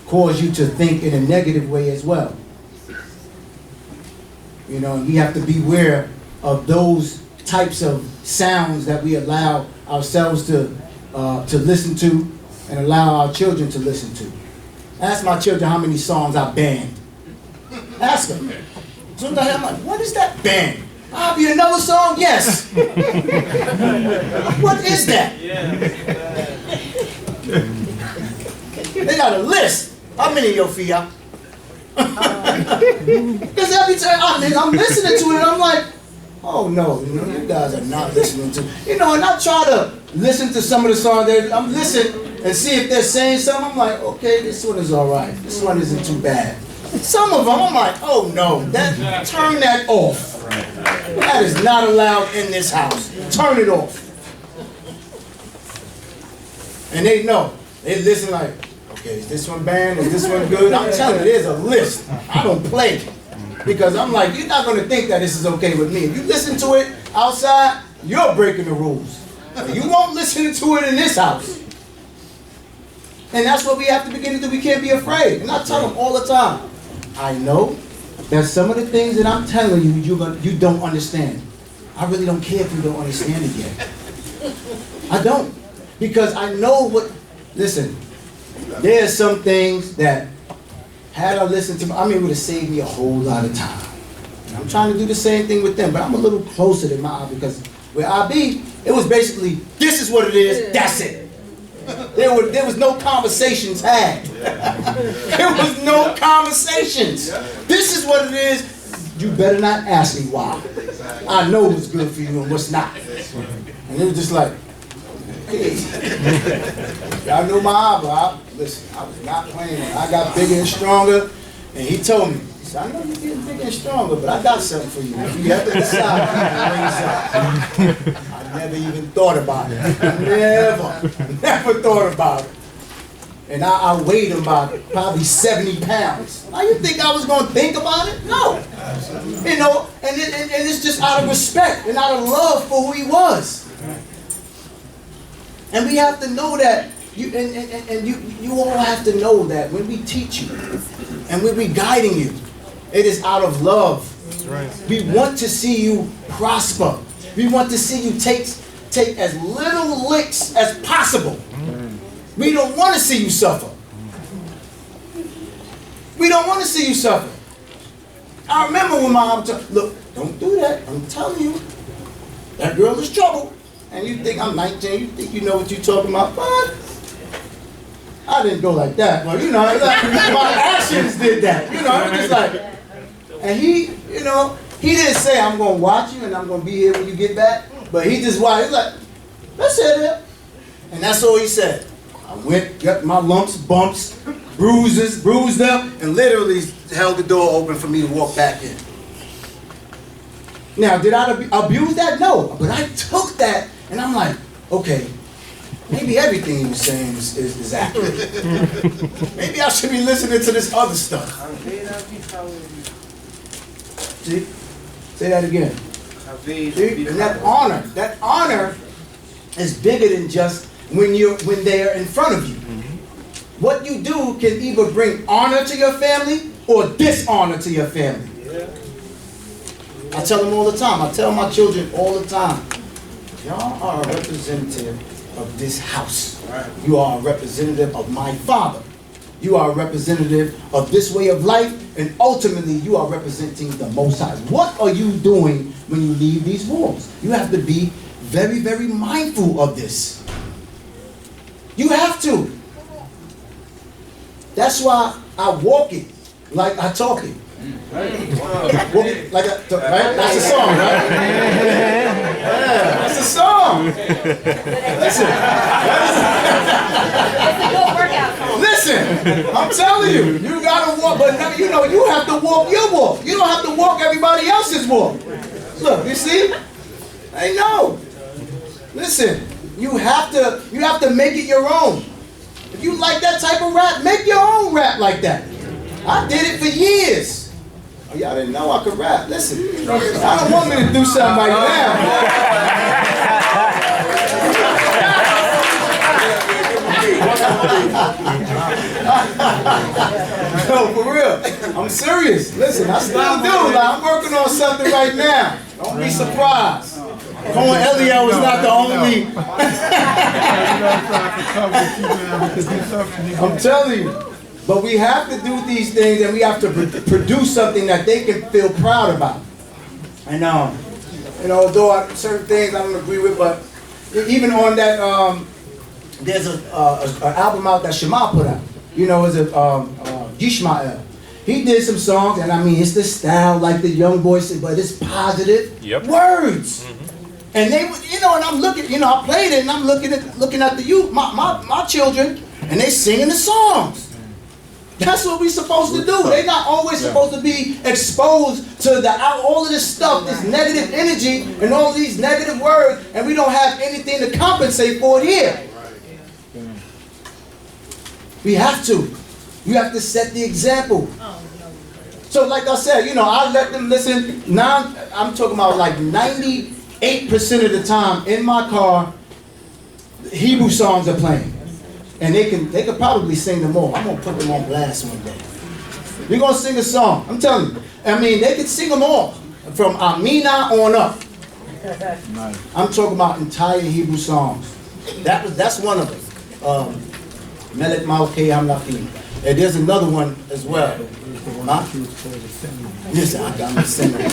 cause you to think in a negative way as well. And we have to beware of those types of sounds that we allow ourselves to listen to and allow our children to listen to. Ask my children how many songs I banned. Ask them. Sometimes I'm like, what is that banned? I'll be another song? Yes. What is that? They got a list. How many of your feet up? Because every time I'm listening to it, I'm like, oh no, you guys are not listening to. And I try to listen to some of the songs that I'm listening and see if they're saying something. I'm like, okay, this one is all right. This one isn't too bad. Some of them, I'm like, oh no, turn that off. That is not allowed in this house. Turn it off. And they know. They listen like, okay, is this one banned? Is this one good? I'm telling you, there's a list. I don't play. Because I'm like, you're not going to think that this is okay with me. If you listen to it outside, you're breaking the rules. You won't listen to it in this house. And that's what we have to begin to do. We can't be afraid. And I tell them all the time, I know that some of the things that I'm telling you, you don't understand. I really don't care if you don't understand it yet. I don't. Because I know what, listen, there are some things that had I listened to, it would have saved me a whole lot of time. And I'm trying to do the same thing with them, but I'm a little closer than mine because where I be, it was basically, this is what it is, that's it. There was no conversations had. There was no conversations. This is what it is. You better not ask me why. I know what's good for you and what's not. And it was just like, hey, y'all know my eyebrow. Listen, I was not playing. I got bigger and stronger, and he told me, he said, I know you're getting bigger and stronger, but I got something for you. If you have to decide, I never even thought about it. Never thought about it. And I weighed him about probably 70 pounds. Now you think I was going to think about it? No. And it's just out of respect and out of love for who he was. And we have to know that, you all have to know that when we teach you and when we're guiding you, it is out of love. That's right. We want to see you prosper. We want to see you take as little licks as possible. We don't want to see you suffer. We don't want to see you suffer. I remember when my mom told, look, don't do that. I'm telling you, that girl is trouble. And you think I'm 19, you think you know what you're talking about. But I didn't go like that. But my actions did that. Just like, and he didn't say I'm going to watch you and I'm going to be here when you get back. But he just watched. He's like, let's hit it. And that's all he said. I went, got my lumps, bumps, bruised up, and literally held the door open for me to walk back in. Now, did I abuse that? No. But I took that, and I'm like, okay, maybe everything he was saying is accurate. Maybe I should be listening to this other stuff. See? Say that again. See? And that honor is bigger than just when they are in front of you. Mm-hmm. What you do can either bring honor to your family or dishonor to your family. Yeah. I tell them all the time. I tell my children all the time. Y'all are a representative of this house. You are a representative of my father. You are a representative of this way of life, and ultimately you are representing the Most High. What are you doing when you leave these walls? You have to be very, very mindful of this. You have to. That's why I walk it like I talk it. Walk it like right? That's a song, right? Yeah, that's a song. Listen. Listen, I'm telling you, you gotta walk, but now, you know, you have to walk your walk. You don't have to walk everybody else's walk. Look, you see? I know. Listen, you have to make it your own. If you like that type of rap, make your own rap like that. I did it for years. Oh, y'all didn't know I could rap. Listen, I don't want me to do something right now. No, for real. I'm serious. Listen, I still do. Like, I'm working on something right now. Don't be surprised. Cohen Eliel was not the only. I'm telling you. But we have to do these things, and we have to produce something that they can feel proud about. And you know, although certain things I don't agree with, but even on that, there's an album out that Shema put out. You know, it's a Yishmael. He did some songs, and I mean, it's the style like the young boys say, but it's positive words. And they, you know, and I'm looking, you know, I played it, and I'm looking at the youth, my children, and they singing the songs. That's what we're supposed to do. They're not always supposed to be exposed to all of this stuff, this negative energy, and all these negative words, and we don't have anything to compensate for it here. We have to. You have to set the example. So like I said, you know, I let them listen. Now I'm talking about like 98% of the time in my car, Hebrew songs are playing. And they could probably sing them all. I'm going to put them on blast one day. We're going to sing a song. I'm telling you. I mean, they could sing them all. From Amina on up. I'm talking about entire Hebrew songs. That's one of them. Melech Malkei Hamlachim. And there's another one as well. Listen, I'm going to sing it.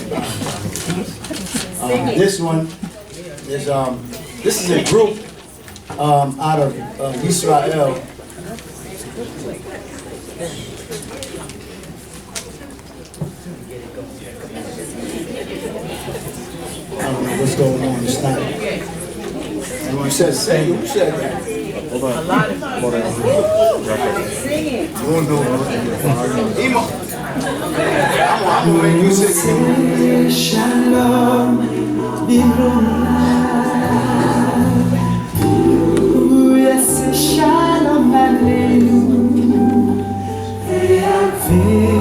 This one is, this is a group out of Israel. I don't know what's going on this night. Everyone says, say, who said that? Hold on. Moreh. You won't do it. Emo. I'm going to make you sing. Shalom. Shalom Aleinu Ve'avod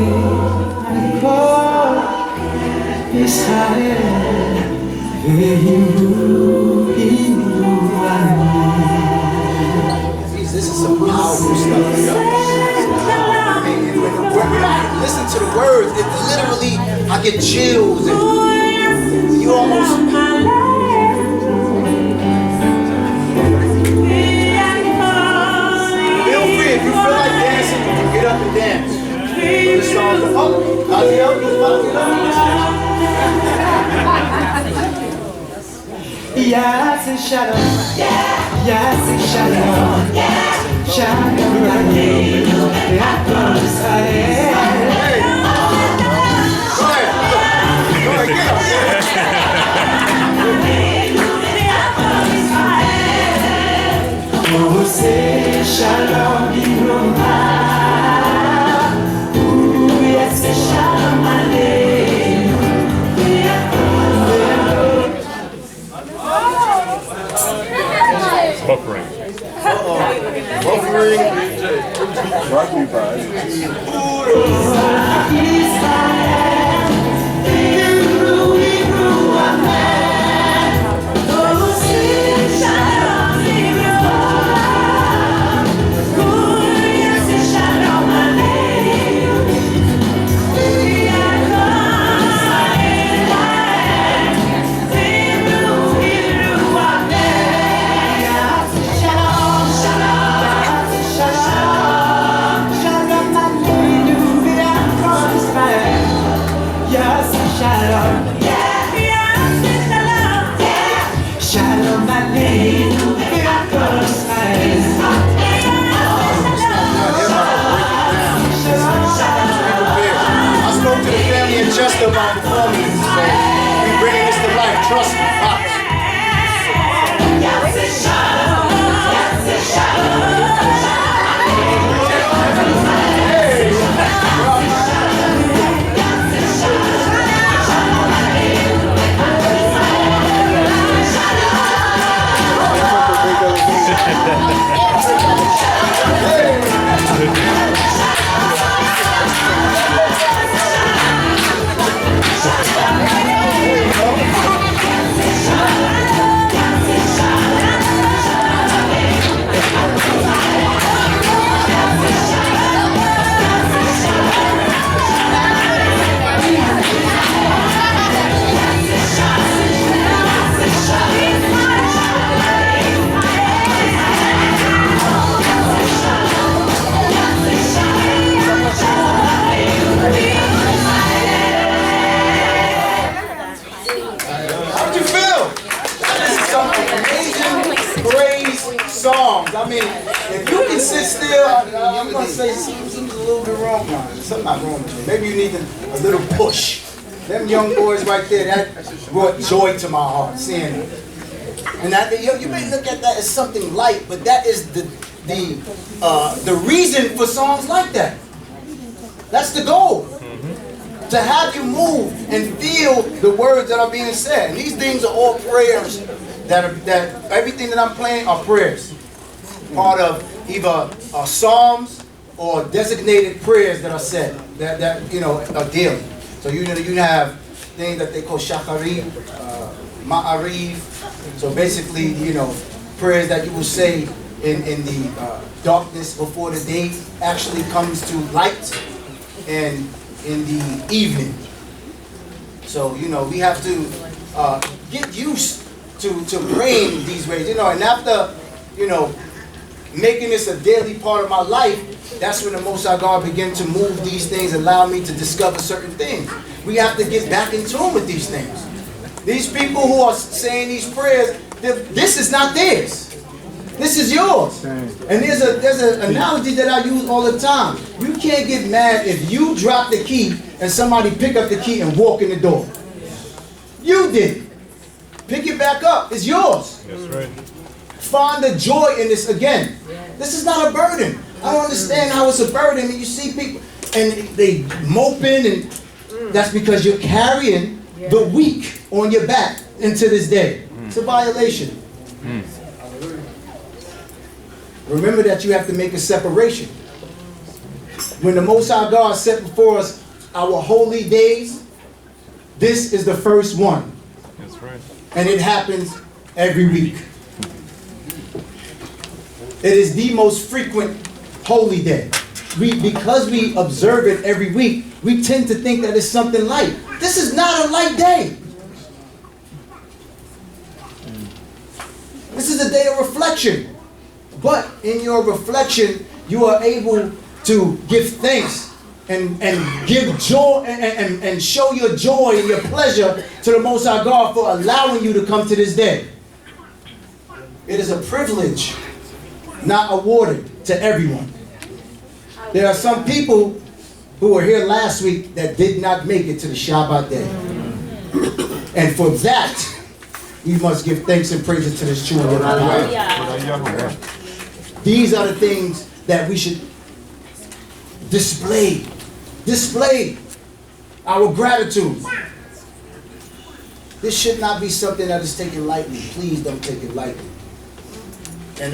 Yisrael Ve'imru This is some powerful stuff. When I listen to the words, it literally, I get chills and you almost... If you feel like dancing, you can get up and dance. But the songs are up. Yes, shalom. Yes, shalom. Shalom. Go ahead, get up. Shalom Ibroma, yes, Shalom Aleinu. Buffering. Buffering. Brought to you by Shalom Ibroma. Shalom. Shalom Aleinu V'Yerushalayim. I spoke to the family in Chester about performing this, so we bringing this to life. Trust me. How'd you feel? This is some amazing praise songs. I mean, if you can sit still, I'm going to say something's a little bit wrong. Something not wrong with you. Maybe you need a little push. Them young boys right there, that brought joy to my heart, seeing it. And you may look at that as something light, but that is the reason for songs like that. That's the goal. To have you move and feel the words that are being said. And these things are all prayers that everything that I'm playing are prayers. Part of either psalms or designated prayers that are said that are daily. So you have things that they call shachari, ma'ariv. So basically, prayers that you will say in the darkness before the day actually comes to light, and in the evening. So, we have to get used to praying these ways. And after, making this a daily part of my life, that's when the Most High God began to move these things, allow me to discover certain things. We have to get back in tune with these things. These people who are saying these prayers, this is not theirs. This is yours. And there's an analogy that I use all the time. You can't get mad if you drop the key and somebody pick up the key and walk in the door. You did. Pick it back up. It's yours. That's right. Find the joy in this again. This is not a burden. I don't understand how it's a burden. And you see people and they moping, and that's because you're carrying the weak on your back into this day. It's a violation. Remember that you have to make a separation. When the Most High God set before us our holy days, this is the first one. That's right. And it happens every week. It is the most frequent holy day. Because we observe it every week, we tend to think that it's something light. This is not a light day. This is a day of reflection. But in your reflection, you are able to give thanks and give joy and show your joy and your pleasure to the Most High God for allowing you to come to this day. It is a privilege not awarded to everyone. There are some people who were here last week that did not make it to the Shabbat day. And for that, we must give thanks and praises to this true and living God. These are the things that we should display. Display our gratitude. This should not be something that is taken lightly. Please don't take it lightly. And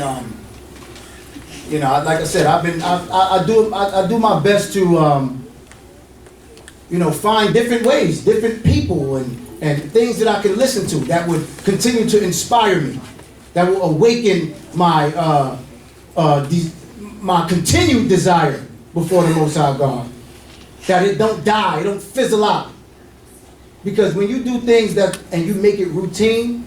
like I said, I do my best to find different ways, different people, and things that I can listen to that would continue to inspire me, that will awaken my my continued desire before the Most High God, that it don't die, it don't fizzle out. Because when you do things and you make it routine,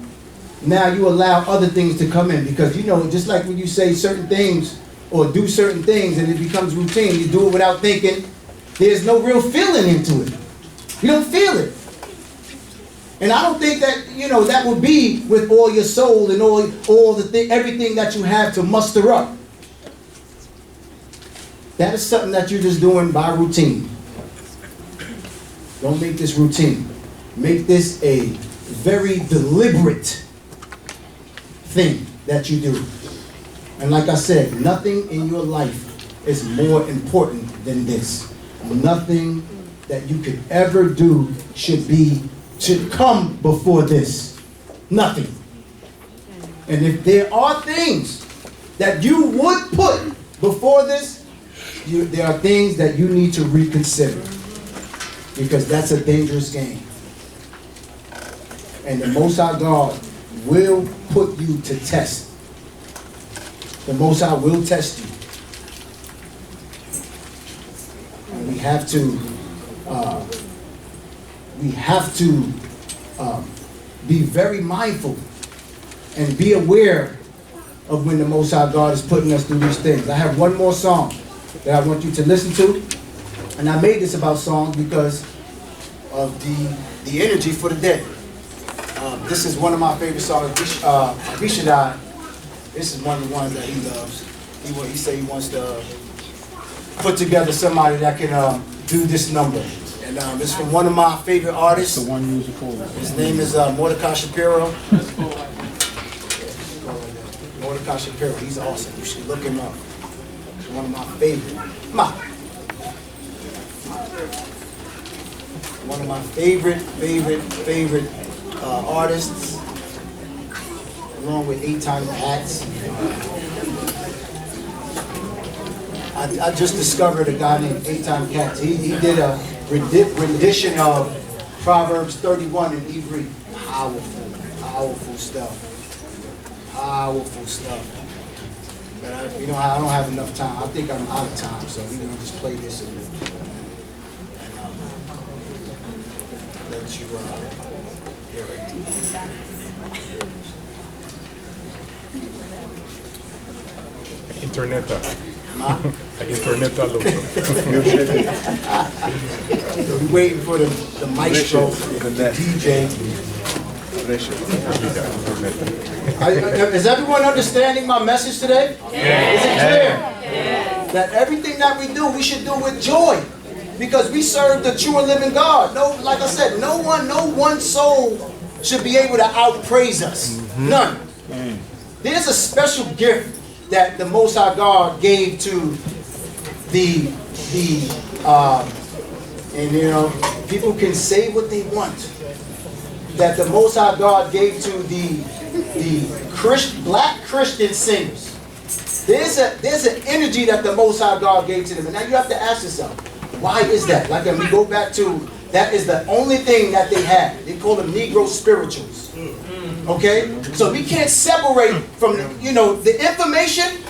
now you allow other things to come in. Because just like when you say certain things or do certain things and it becomes routine, you do it without thinking, there's no real feeling into it. You don't feel it. And I don't think that, that would be with all your soul and all everything that you have to muster up. That is something that you're just doing by routine. Don't make this routine. Make this a very deliberate thing that you do. And like I said, nothing in your life is more important than this. Nothing that you could ever do should come before this. Nothing. And if there are things that you would put before this, there are things that you need to reconsider. Because that's a dangerous game. And the Most High God will put you to test. The Most High will test you. And we have to be very mindful and be aware of when the Most High God is putting us through these things. I have one more song that I want you to listen to. And I made this about songs because of the energy for the day. This is one of my favorite songs. Abishadai. This is one of the ones that he loves. He said he wants to put together somebody that can do this number. And it's from one of my favorite artists. The one musical. His name is Mordecai Shapiro. Mordecai Shapiro. He's awesome. You should look him up. He's one of my favorite. One of my favorite artists, along with 8-Time Cats. I just discovered a guy named 8-Time Cats. He did a rendition of Proverbs 31 in Ivri. Powerful stuff. Powerful stuff. But I don't have enough time. I think I'm out of time, so we're gonna just play this and let you hear it. Interneta. Huh? Interneta loco. So we're waiting for the maestro, the DJ. Is everyone understanding my message today? Yeah. Is it clear? Yeah. That everything that we do, we should do with joy. Because we serve the true and living God. No, like I said, no one soul should be able to outpraise us. None. There's a special gift that the Most High God gave to and people can say what they want. That the Most High God gave to the black Christian singers. There's an energy that the Most High God gave to them. And now you have to ask yourself, why is that? Like we go back to, that is the only thing that they had. They call them Negro spirituals. Okay? So we can't separate from, the information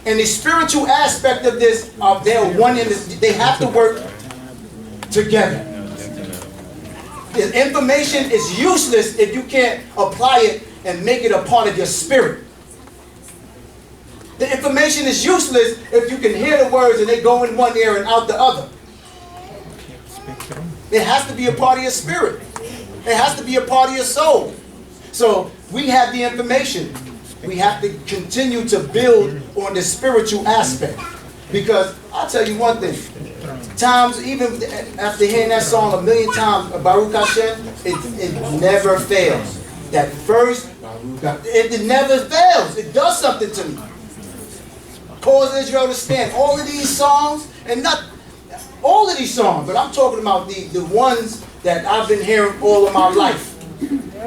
and the spiritual aspect of this. They're one in this. They have to work together. The information is useless if you can't apply it and make it a part of your spirit. The information is useless if you can hear the words and they go in one ear and out the other. It has to be a part of your spirit. It has to be a part of your soul. So we have the information. We have to continue to build on the spiritual aspect. Because I'll tell you one thing. Times, even after hearing that song 1,000,000 times, Baruch Hashem, it never fails. That first, it never fails. It does something to me. Cause Israel to stand. All of these songs, and not all of these songs, but I'm talking about the ones that I've been hearing all of my life.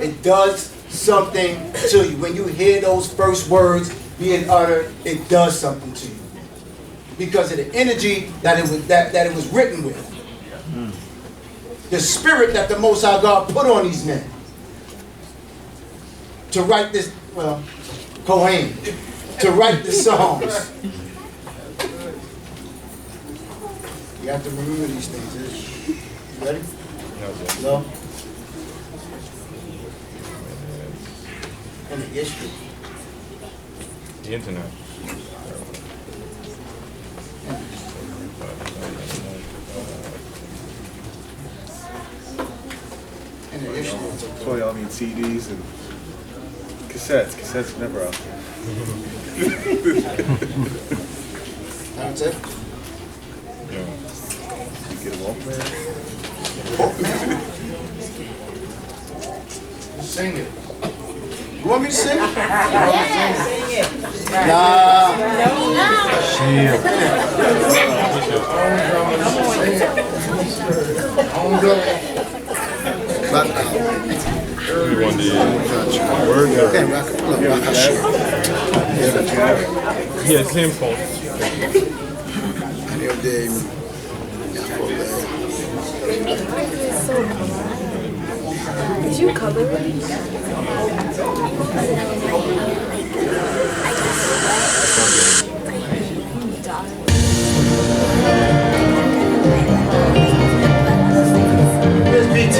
It does something to you. When you hear those first words being uttered, it does something to you. Because of the energy that it was written with. The spirit that the Most High God put on these men. To write this, Kohen. To write the songs. You have to remember these things. You ready? No? And the history. The internet. And That's why y'all need CDs and cassettes. Cassettes are never out there. That's it. You get a Walkman? Sing it. You want me to sing it? Nah. Yeah, same phone. Did you cover it? Here's BT.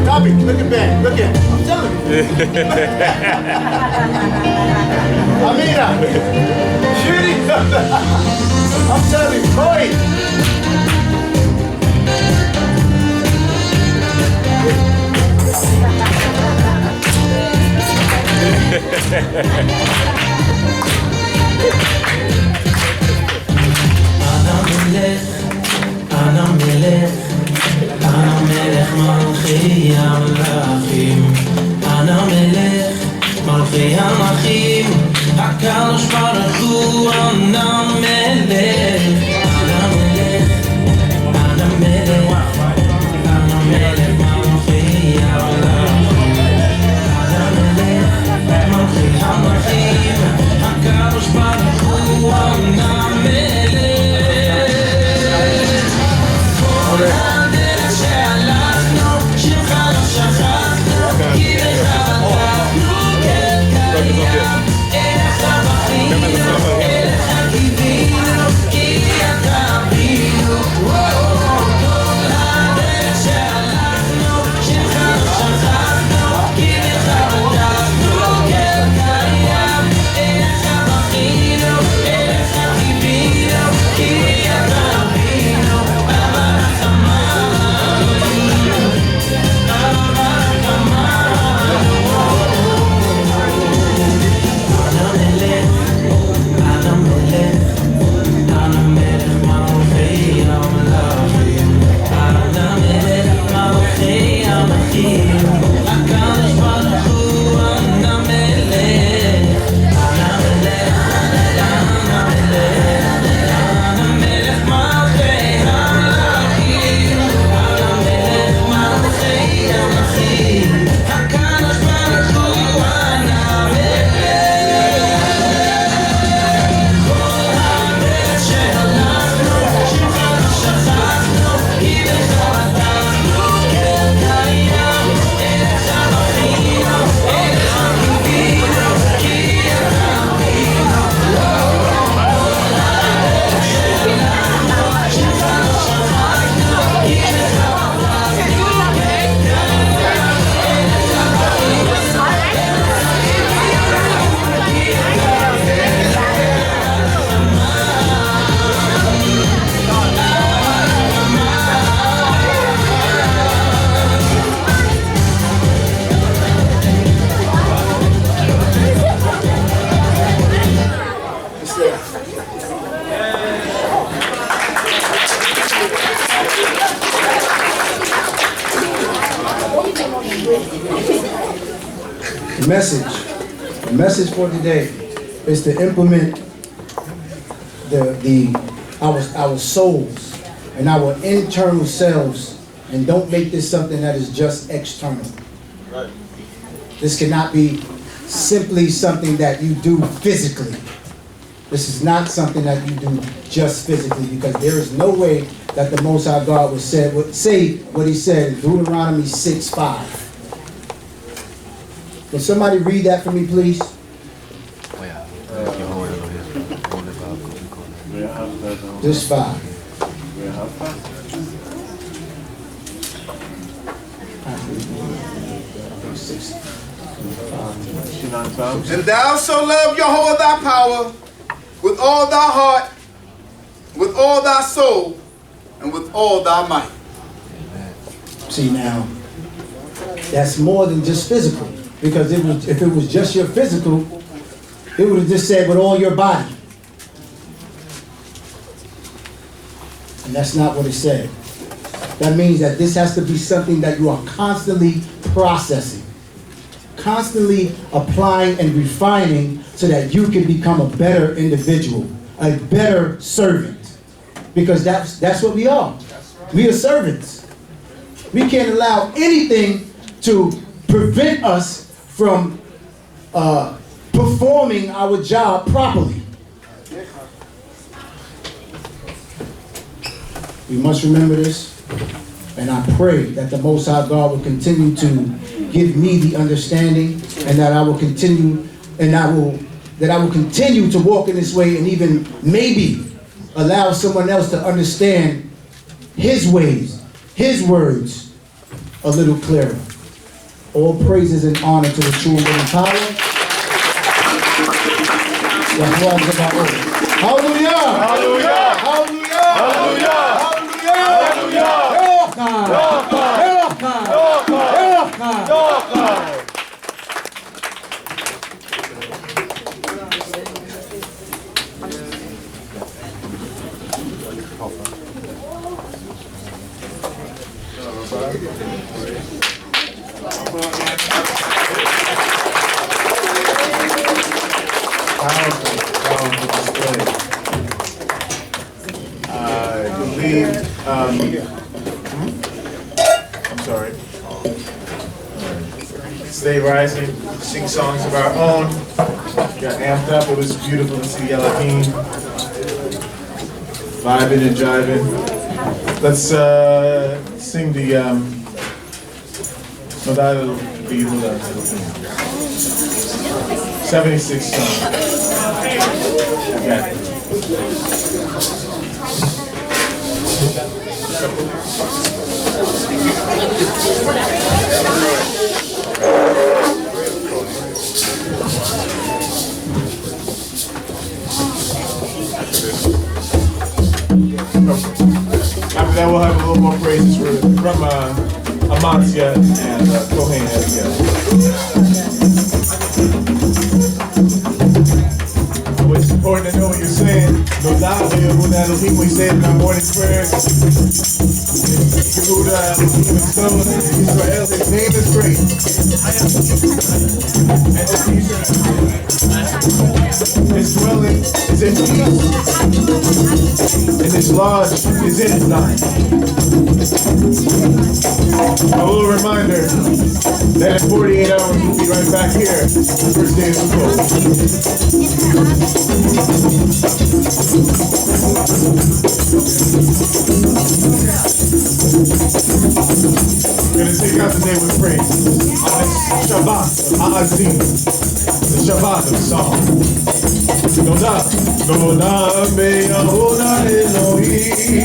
Bobby, look at that. Look at it. I'm telling you. Amina. Shooting. I'm telling you. Boy. أنا ملك ملכי המלכים, أنا מלך מלכי המלכים, הקדוש ברוך הוא أنا מלך, أنا מלך, أنا מלך, أنا מלך מלכי המלכים, أنا מלך מלכי המלכים, הקדוש ברוך הוא أنا מלך. The message for today is to implement our souls and our internal selves, and don't make this something that is just external. Right. This cannot be simply something that you do physically. This is not something that you do just physically, because there is no way that the Most High God would say what he said in Deuteronomy 6:5. Can somebody read that for me, please? Just 5. And thou shalt love Yahweh thy power with all thy heart, with all thy soul, and with all thy might. See now, that's more than just physical. Because if it was just your physical, it would have just said with all your body. And that's not what it said. That means that this has to be something that you are constantly processing, constantly applying and refining so that you can become a better individual, a better servant. Because that's what we are. We are servants. We can't allow anything to prevent us from performing our job properly. We must remember this, and I pray that the Most High God will continue to give me the understanding, and that I will continue, and I will continue to walk in this way, and even maybe allow someone else to understand His ways, His words a little clearer. All praises and honor to the true and living power. Hallelujah! Hallelujah! Hallelujah! Powerful display. I believe, I'm sorry. Stay rising, sing songs of our own. Got amped up, it was beautiful to see Elohim vibing and jiving. Let's sing the, no, that'll be the 76 song. Okay. After that, we'll have a little more praises from Amancia and Kohen It's important to know what you're saying. No doubt, we say in our morning prayers. Yehuda, Elohim, and Stone, Israel, His name is great. And His dwelling is in peace. And His lodge is in Zion. A little reminder that in 48 hours we'll be right back here. First day of Sukkot. We're going to take out the day with praise on this Shabbat of Haazinu, the Shabbat of song. Noda me Yehuda Elohim,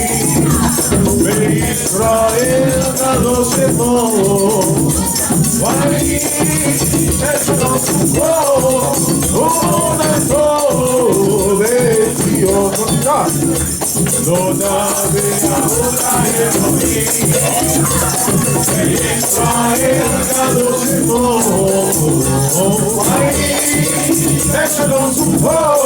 me Yisrael Kadosh Shemo, Vayhi Eshelo Sukkot, Unato Bezion. Noda me Yehuda Elohim, me Yisrael Kadosh Shemo, Vayhi Eshelo Sukkot.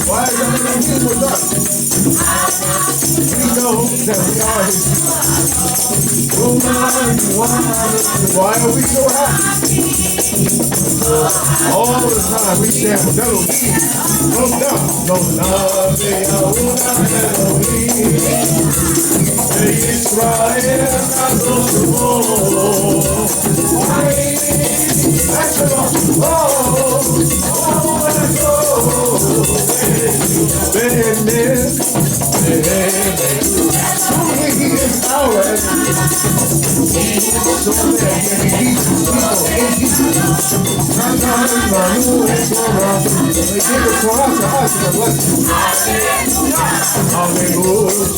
Why is everything with us? We know that we are His people. Why are we so happy? All the time we stand with Elohim. No doubt. No love, Elohim. Israel, Kadosh Hallelujah.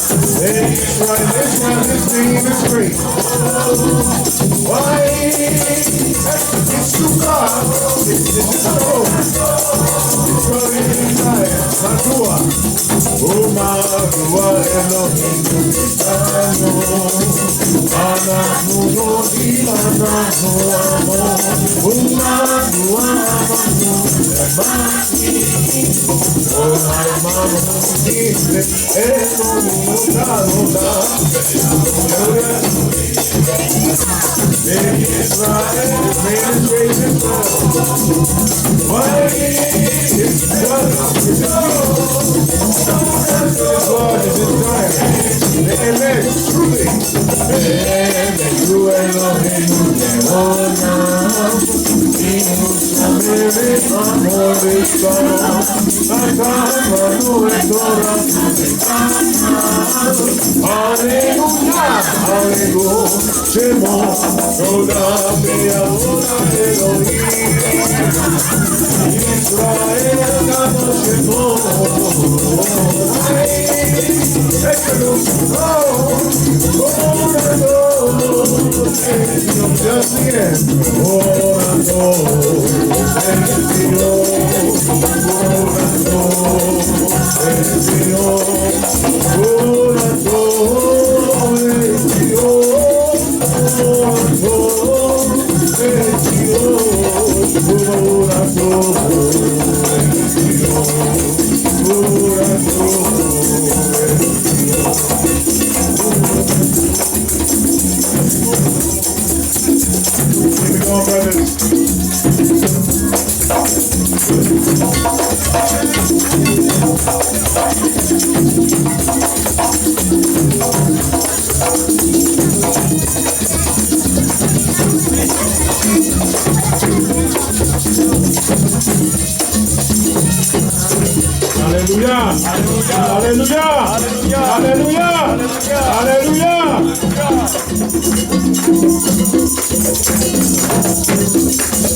That's right, that's why this name is great. Why? It's true God. It's true. It's running inside. Madua. Oh, Madua, Elohim. Ana, Nuno, Imana, Noamo. Oh, Madua, Mati. Oh, Mama, Hallelujah, hallelujah, Shema, Yoda, Be'ahora, Elohim, Israel, Gano, Shema, just again, Hallelujah! Hallelujah! Hallelujah! Hallelujah!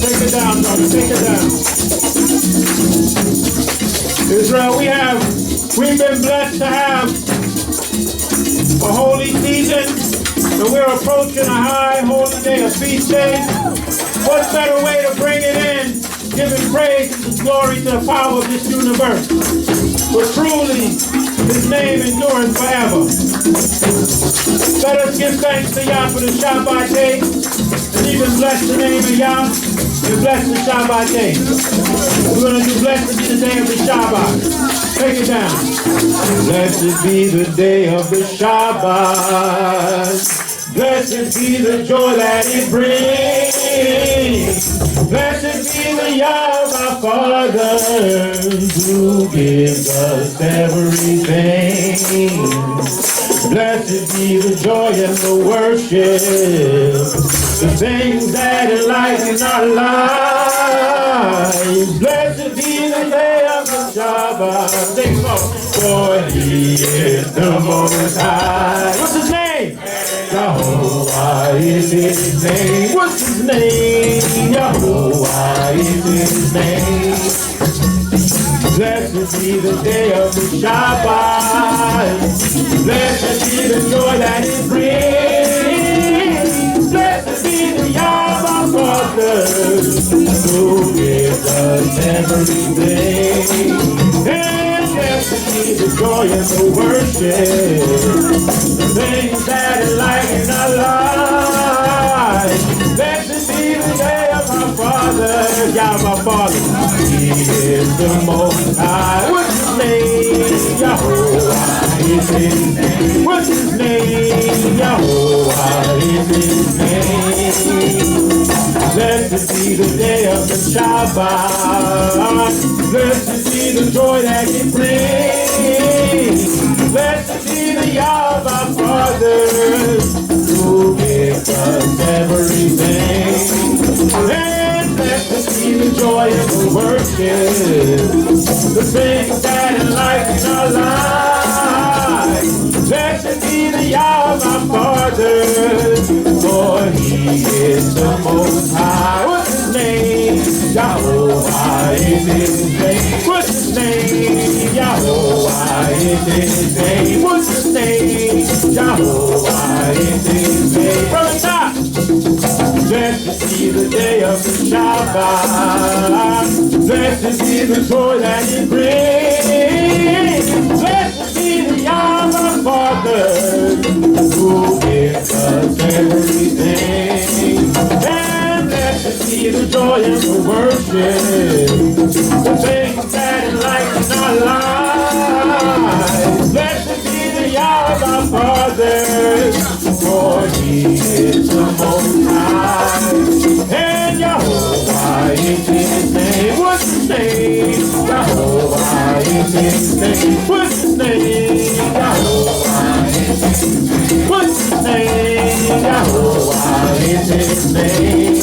Take it down, brother. Take it down. Israel, we've been blessed to have a holy season, and we're approaching a high holy day, a feast day. What better way to bring it in? Giving praise and glory to the power of this universe. For truly, His name endures forever. Let us give thanks to Yah for the Shabbat day, and even bless the name of Yah, and bless the Shabbat day. We're going to do blessed be the day of the Shabbat. Take it down. Blessed be the day of the Shabbat. Blessed be the joy that it brings. Blessed be the Yah of our Father, who gives us everything. Blessed be the joy and the worship, the things that enlighten our lives. Blessed be the day of the Shabbat. Sing so. For He is the Most High. What's His name? Yahuwah is His name. What's His name? Yahuwah is His name. Blessed be the day of the Shabbat. Blessed be the joy that it brings. Blessed be the Yah of our Father, who gives us everything. And blessed be the joy and the worship, the things that enlighten our lives. Blessed be the day of our Father, Yah of our Father. He is the Most High. What's His name? Yahuwah is His name. What's His name? Yahuwah is His name. Blessed be the day of the Shabbat. Blessed be the joy that it brings. Blessed be the Yah of our Father, who gives us everything. And blessed be the joy of the worship, the things that enlighten our lives. Blessed be the Yah of our Father, for He is the Most High. What's His name? Yahuwah is His name. What's His name? Yahuwah is His name. What's His name? Jehovah is his name. Brother Top, blessed be the day of the Shabbat. Blessed be the joy that it brings. Blessed be the Abba Father who gives us everything. And blessed be the joy and the worship, the things that enlighten our lives. Blessed be the Abba Father, for he is the Most High. And Jehovah is his name. What's his name? Jehovah is his name. What's his name? Jehovah is his name. What's his name? Jehovah is his name.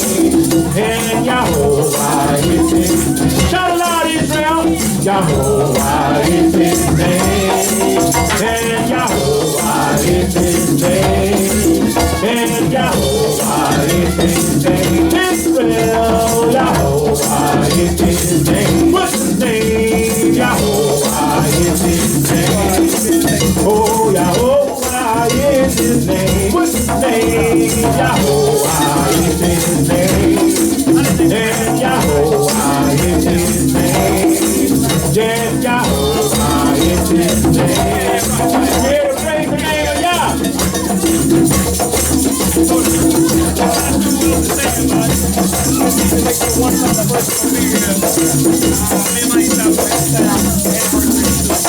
And Jehovah is his name. Shout aloud, Israel. Jehovah is his name. And Jehovah is his name. And Jehovah is his name. Israel, Jehovah is his name. What's his name? Jehovah is his name. Oh, Jehovah is his name. What's his name? Jehovah is his name. And Jehovah is his name. Yes, Jehovah is his name. Here to praise the name of Yah.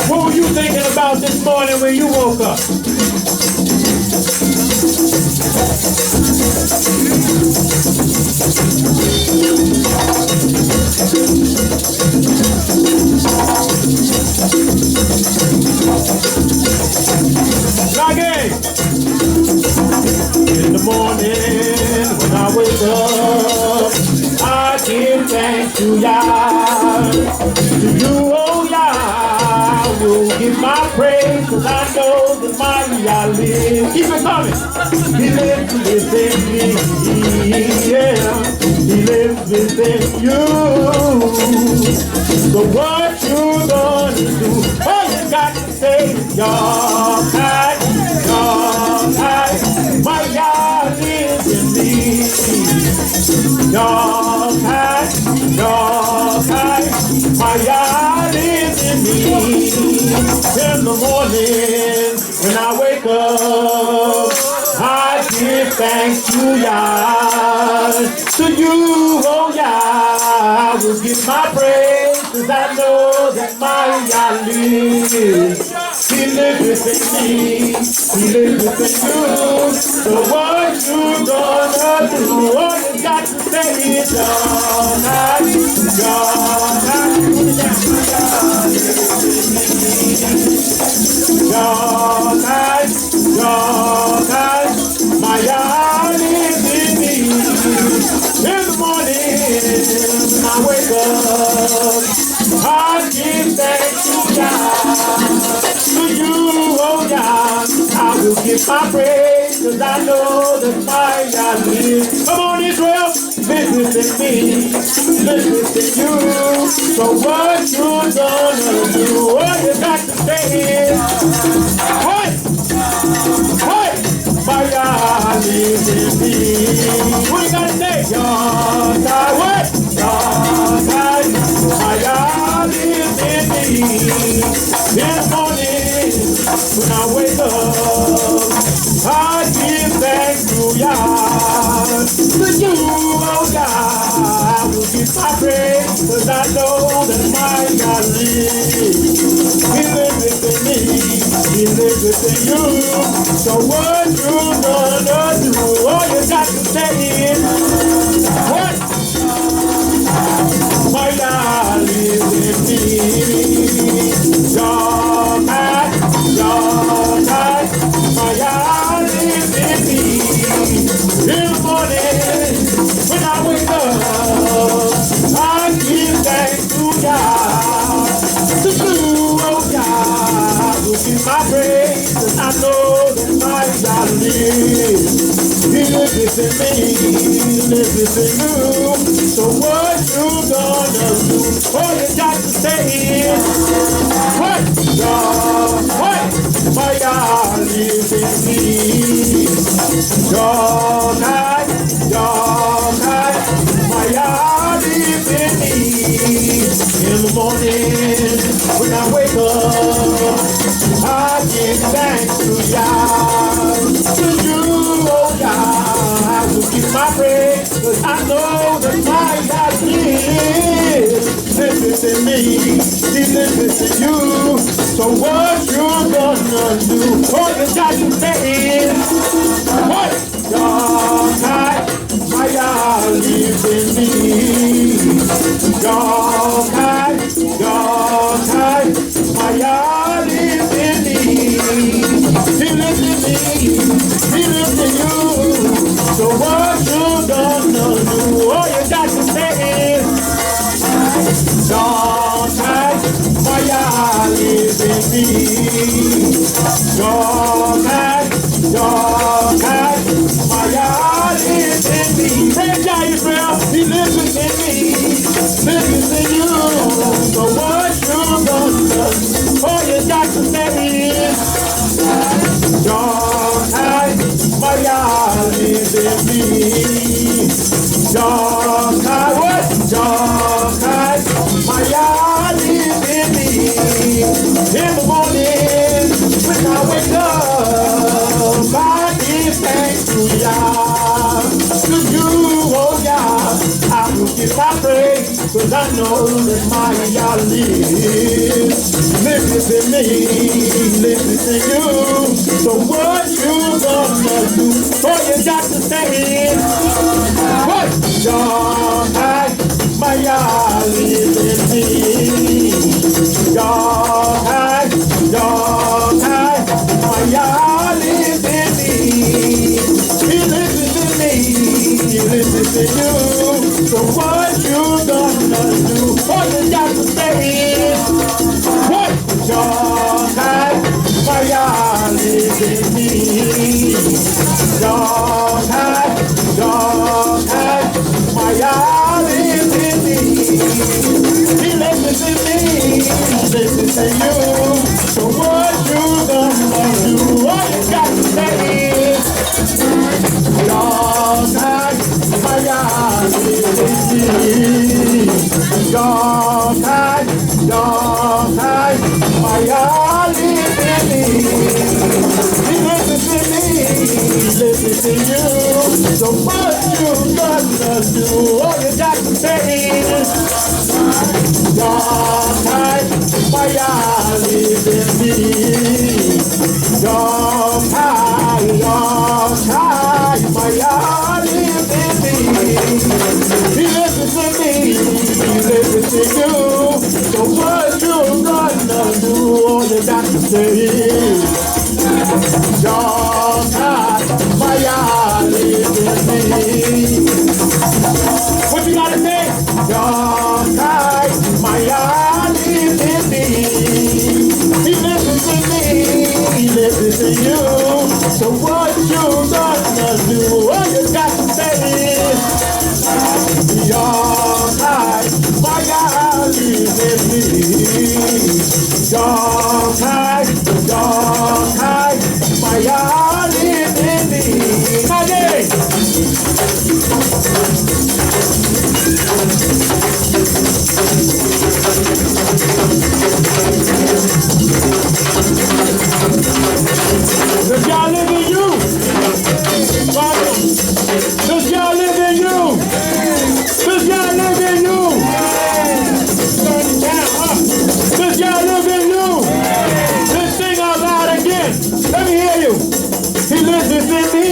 What were you thinking about this morning when you woke up? Again. In the morning when I wake up, I give thanks to Yah. To you, oh Yah, I will give my praise, cause I know that my Yah lives. Keep it coming. He lives within me, yeah. He lives within you. So what you gonna do? All you got to say is your God, my Yah lives in me. Your God, my Yah lives in me. In the morning when I wake up, I give thanks to Yah. To you, oh Yah, I will give my praise, cause I know that my Yah lives. He lives within me, he lives within you. So what you gonna do? All you got to say is your night, my Yah lives in me. In the morning, when I wake up, I give thanks to Yah. To you, oh Yah, I will give my praise, cause I know that my Yah lives. Come on, Israel, live within me, live within you. So what you gonna do? All you got to say is, what? My Yah lives in me. What you gotta say? Your God, what? Your God, my Yah lives in me. In the morning, when I wake up, I give thanks to Yah. To you, oh Yah, I will give my praise, cause I know that my Yah lives. He lives within me, he lives within you. So what you gonna do? All you got to say is, what? My Yah lives in me. Your God, my Yah lives in me. In the morning, when I wake up, I give thanks to Yah. To you, oh Yah, I will give my praise, and I know that my Yah lives. He lives within me, he lives within you. So what you gonna do? All you got to say is, what? My Yah Yah lives in me. Yahya, Yahya, my Yah lives in me. In the morning when I wake up, I give thanks to Yah. To you, oh Yah, I will give my praise, 'cause I know that my Yah lives in me. He lives in you. So what you gonna do? All you got to say is, what? Yahya, my Yah lives in me. Yahya, Yahya, my Yah lives in me. He lives in me. He lives in you. So what you gonna do? All you got to say is, Yahya, my Yah lives in me. Yahya, Yahya, my Yah lives in me. Praise Yah, Israel, He lives within me. Lives in you. So what you gonna do? All you got to say is, Yahya, my Yah lives in me. Yahya, what? Yahya, my Yah lives in me. In the morning, when I wake up, I give thanks to Yah. To you, oh Yah, I will give my praise, 'cause I know that my Yah lives. Lives in me, lives in you. So what you gonna do? All you got to say is, what? Yahya, my Yah lives in me. Yahya, Yahya, my Yah lives in me. He lives in me. He lives in you. So what you gonna do? All you got to say is, what? Yahya, my Yah lives in me. Yahya, Yahya, my Yah lives in me. He lives in me. He lives in you. So what you gonna do? All you got to say is, Yahya, my Yah lives in me. Yahya, Yahya, my Yah lives in me. He lives in me. He lives in you. So what you gonna do? All you got to say is, Yahya, my Yah lives in me. Yahya, Yahya, my Yah lives in me. He lives in me. He lives in you. So what you gonna do? All you got to say is, Yahya, my Yah lives in me. What you gotta say? Yahya, my Yah lives in me. He lives in me. He lives in you. So what you gonna do? All you got to say is, Yahya, my Yah lives in me. Yahya, Yahya, my Yah lives in me. Again. Does Yah live in you? Does Yah live in you? Does Yah live in you? Turn it down, huh? Does Yah live in you? Let's sing out loud again. Let me hear you. He lives in me.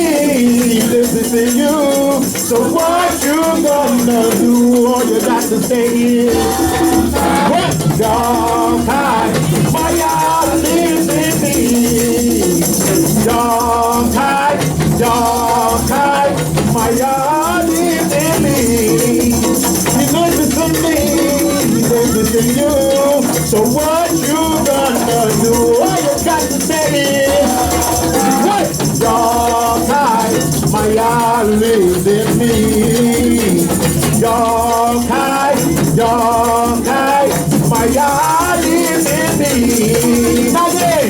He lives in you. So what you gonna do? All you got to say is, what? Yahya, my Yah lives in me. Yahya, Yahya, my Yah lives in me. He lives in me. He lives in you. So what you gonna do? All you got to say is, what? Yahya, my Yah lives in me. Yahya, Yahya, my Yah lives in me. Again.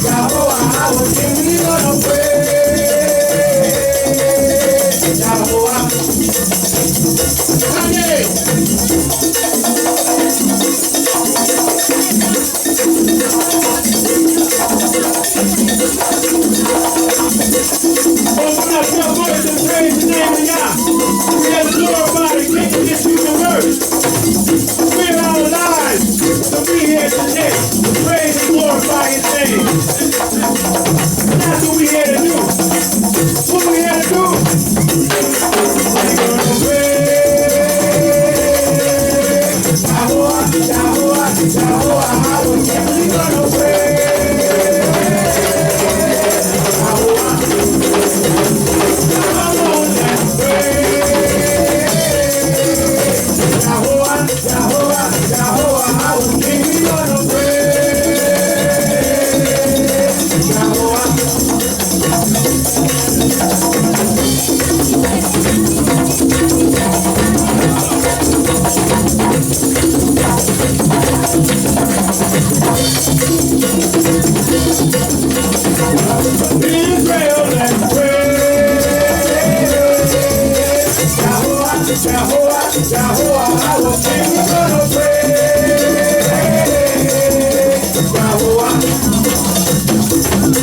Yahweh, our King, we gonna praise Yahweh. Kanye. Open up your voice and praise the name of Yah. We have glorified the King of this universe. We are alive to be here today to praise and glorify His name. And that's what we're here to do. What we're here to do. We're gonna praise Yahweh, Yahweh, Yahweh, our King. We're gonna praise Yahweh. Come on, let's praise Yahweh, Yahweh, Yahweh, our King. We gonna praise Yahweh. Israel, let's praise Yahweh, Yahweh, Yahweh, our King. We gonna praise Yahweh.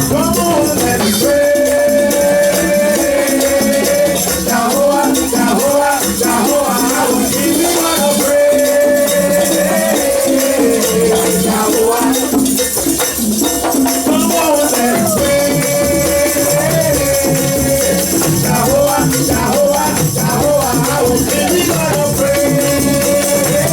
Come on, let's praise Yahweh, Yahweh, Yahweh, our King. We gonna praise Yahweh. Come on, let's praise Yahweh, Yahweh, Yahweh, our King. We gonna praise Yahweh.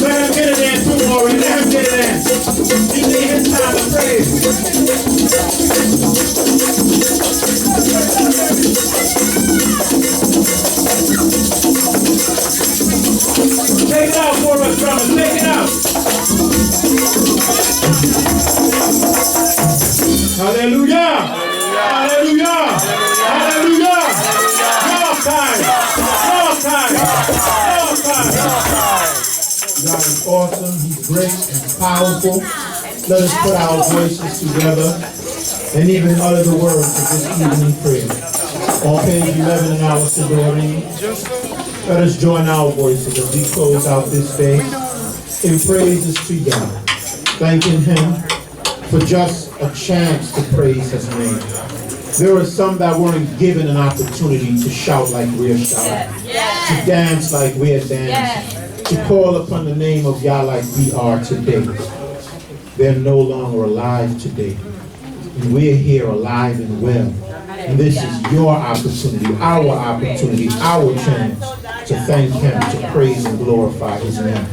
Let him get it in too, Moreh. Let him get it in. He need his time to praise. Take it out for us, drummers. Take it out. Hallelujah. Hallelujah. Hallelujah. Your time. Your time. Your time. God is awesome, He's great and powerful. Let us put our voices together and even utter the words of this evening prayer. On page 11 in our Siduri, let us join our voices as we close out this day in praises to God, thanking Him for just a chance to praise His name. There are some that weren't given an opportunity to shout like we're shouting, to dance like we're dancing, to call upon the name of Yah like we are today. They're no longer alive today. And we're here alive and well. And this is your opportunity, our chance to thank Him, to praise and glorify His name.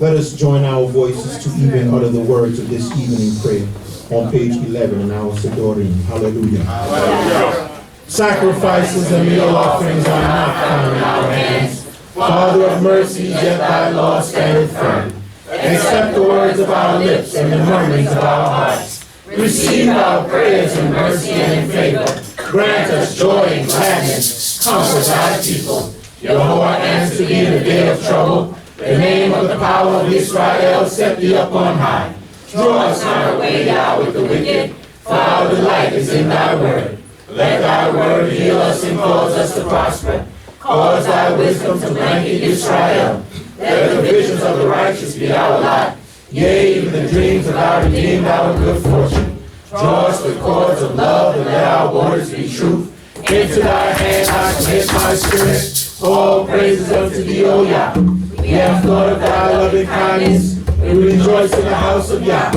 Let us join our voices to even utter the words of this evening prayer on page 11 in our Siduri. Hallelujah. Hallelujah. Sacrifices and meal offerings are not found in our hands. Father of mercies, yet thy law standeth firm. Accept the words of our lips and the murmurings of our hearts. Receive our prayers in mercy and in favor. Grant us joy and gladness. Comfort thy people. Jehovah answer thee in the day of trouble. The name of the power of Israel set thee up on high. Draw us not away, Yah, with the wicked, for our delight is in thy word. Let thy word heal us and cause us to prosper. Cause thy wisdom to blanket Israel. Let the visions of the righteous be our lot. Yea, even the dreams of our redeemed, our good fortune. Draw us with cords of love and let our borders be truth. Into thy hand I commit my spirit. All praises unto thee, O Yah. We have thought of thy loving kindness. We rejoice in the house of Yah.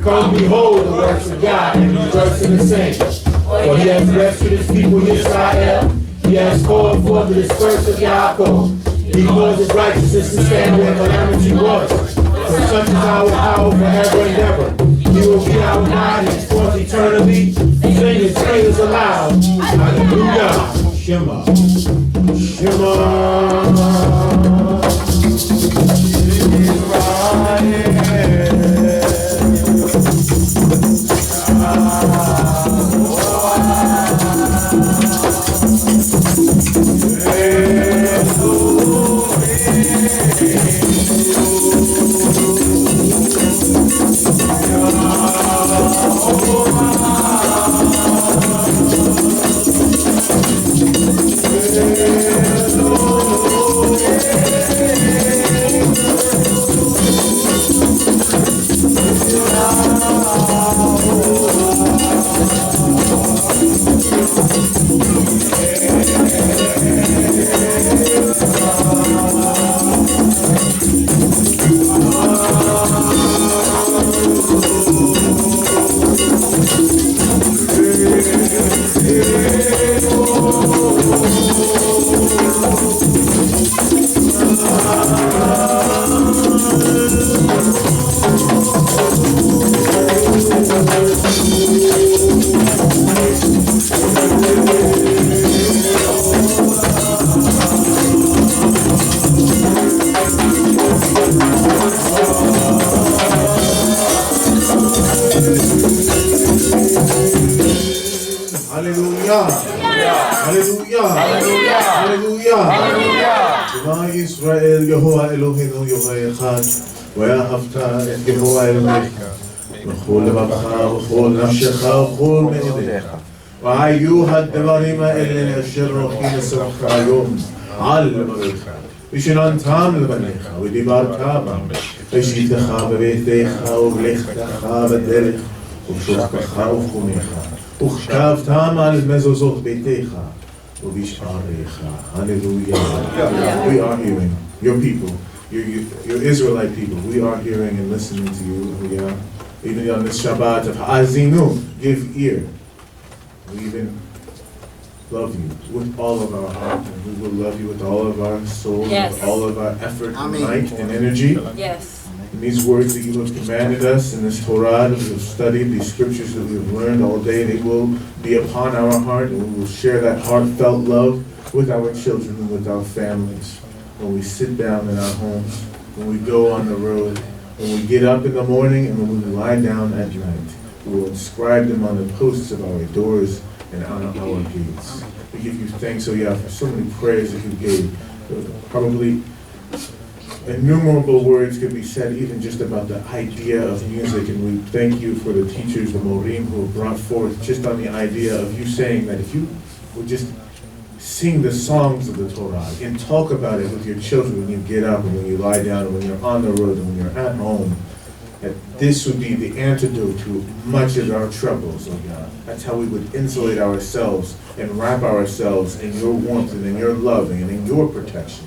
Come behold the works of God and rejoice in the saints. For he has rescued his people Israel. He has called forth the dispersed of Yaakov. He causes righteousness to stand where calamity was. For such is our power forever and ever. He will be our God henceforth eternally. Sing his praises aloud. Hallelujah. Shema. Shema. Shema Yisrael, Yehovah Eloheinu, Yehovah Echad, ואהבת את יהוה אלוהיך בכל לבבך ובכל נפשך ובכל מאודיך. והיו הדברים האלה אשר רוחי לשוחך היום על לבביך, ושננתם לבניך ודיברת בם, ושיתך בביתך ובלכתך בדרך, ובשוכבך ובחומך, וכתבתם על מזוזות ביתך. Hallelujah. We are hearing your people, your Israelite people. We are hearing and listening to you. Even on this Shabbat of Haazinu, give ear. We even love you with all of our heart, and we will love you with all of our soul, with all of our effort, and might, and energy. Yes. And these words that you have commanded us in this Torah that we have studied, these scriptures that we have learned all day, they will be upon our heart, and we will share that heartfelt love with our children and with our families. When we sit down in our homes, when we go on the road, when we get up in the morning, and when we lie down at night, we will inscribe them on the posts of our doors and on our gates. We give you thanks, Yahya, for so many prayers that you gave. Probably innumerable words could be said even just about the idea of music, and we thank you for the teachers, the Moreh, who have brought forth just on the idea of you saying that if you would just sing the songs of the Torah and talk about it with your children when you get up and when you lie down and when you're on the road and when you're at home, that this would be the antidote to much of our troubles, oh God. That's how we would insulate ourselves and wrap ourselves in your warmth and in your love and in your protection.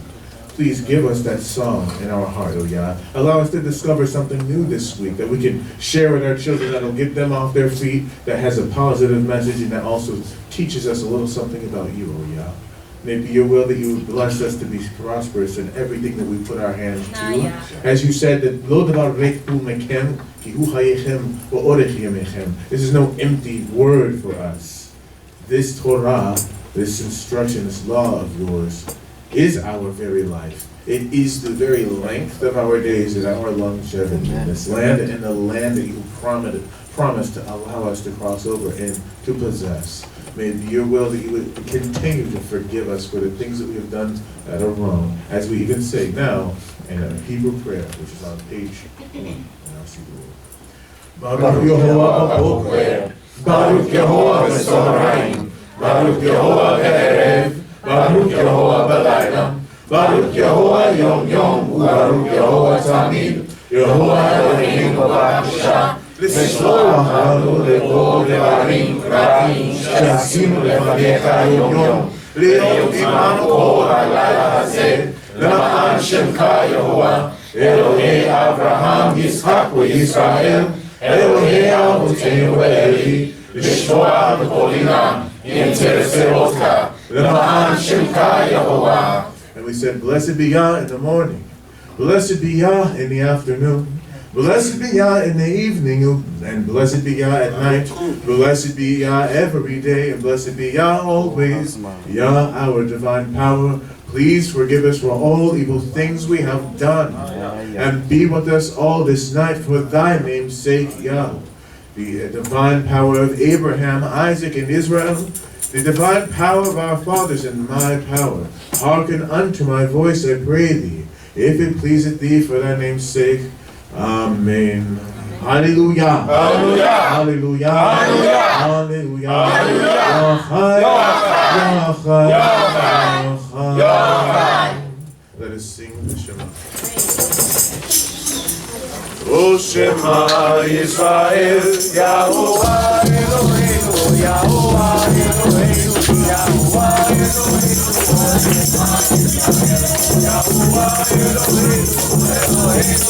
Please give us that song in our heart, oh Yah. Allow us to discover something new this week that we can share with our children that'll get them off their feet, that has a positive message and that also teaches us a little something about you, oh Yah. May it be your will that you would bless us to be prosperous in everything that we put our hands to. As you said, that Lo davar rik hu mekem, ki hu hayechem va'orech yemechem. This is no empty word for us. This Torah, this instruction, this law of yours, is our very life. It is the very length of our days and our longevity in this land and the land that you promised to allow us to cross over and to possess. May it be your will that you would continue to forgive us for the things that we have done that are wrong, as we even say now in a Hebrew prayer, which is on page 1 in our Siddur. Baruch Yehovah b'boker, Baruch Yehovah b'soharayim, Baruch Yehovah b'erev, Baruch Yehovah b'layla, Baruch Yehovah yom yom, Baruch Yehovah tamid, Yehovah Eloheinu b'akasha, לשלוח לנו לכל דברים רעים שעשינו לפניך יום יום, להיות עמנו כל הלילה הזה, למען שמך יהוה, אלוהי אברהם, יצחק וישראל, אלוהי אבותינו ואלי, לשמוע בקולינם, אם תרצה אותך, L'ma'an Shemka Yehovah. And we said, blessed be Yah in the morning. Blessed be Yah in the afternoon. Blessed be Yah in the evening, and blessed be Yah at night. Blessed be Yah every day, and blessed be Yah always. Yah, our divine power, please forgive us for all evil things we have done, and be with us all this night for thy name's sake, Yah. The divine power of Abraham, Isaac, and Israel, the divine power of our fathers and my power, hearken unto my voice, I pray thee, if it pleaseth thee for thy name's sake. Amen. Hallelujah. Hallelujah. Hallelujah. Hallelujah. Hallelujah. Let us sing the Shema. O Shema Yisrael, Yahuwah Eloheinu, Yahuwah Eloheinu, Yahuwah Eloheinu, Yahuwah Eloheinu, Eloheinu,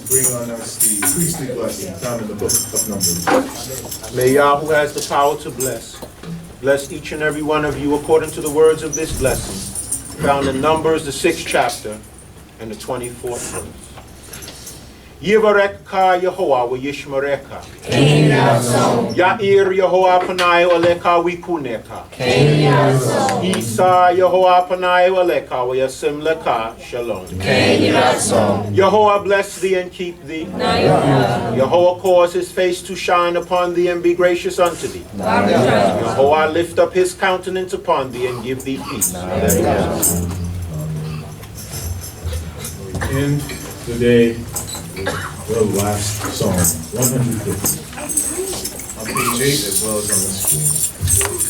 Bring on us the priestly blessing found in the book of Numbers. May Yah, who has the power to bless each and every one of you according to the words of this blessing, found in Numbers, the 6th chapter, and the 24th verse. Yivareka Yehovah wa Yishmareka. Ya'ir Yehovah Panai Aleka Wikuneka. Isa Yehovah Panai Aleka wa Yasim Leka Shalom. Yehovah bless thee and keep thee. Yehovah cause his face to shine upon thee and be gracious unto thee. Yehovah lift up his countenance upon thee and give thee peace. We end the day the last song, 150, on page 8 as well as on the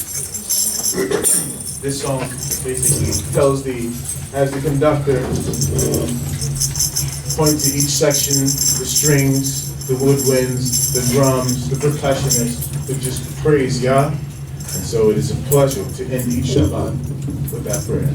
screen. This song basically has the conductor point to each section, the strings, the woodwinds, the drums, the percussionists, to just praise Yah. And so it is a pleasure to end each Shabbat with that prayer.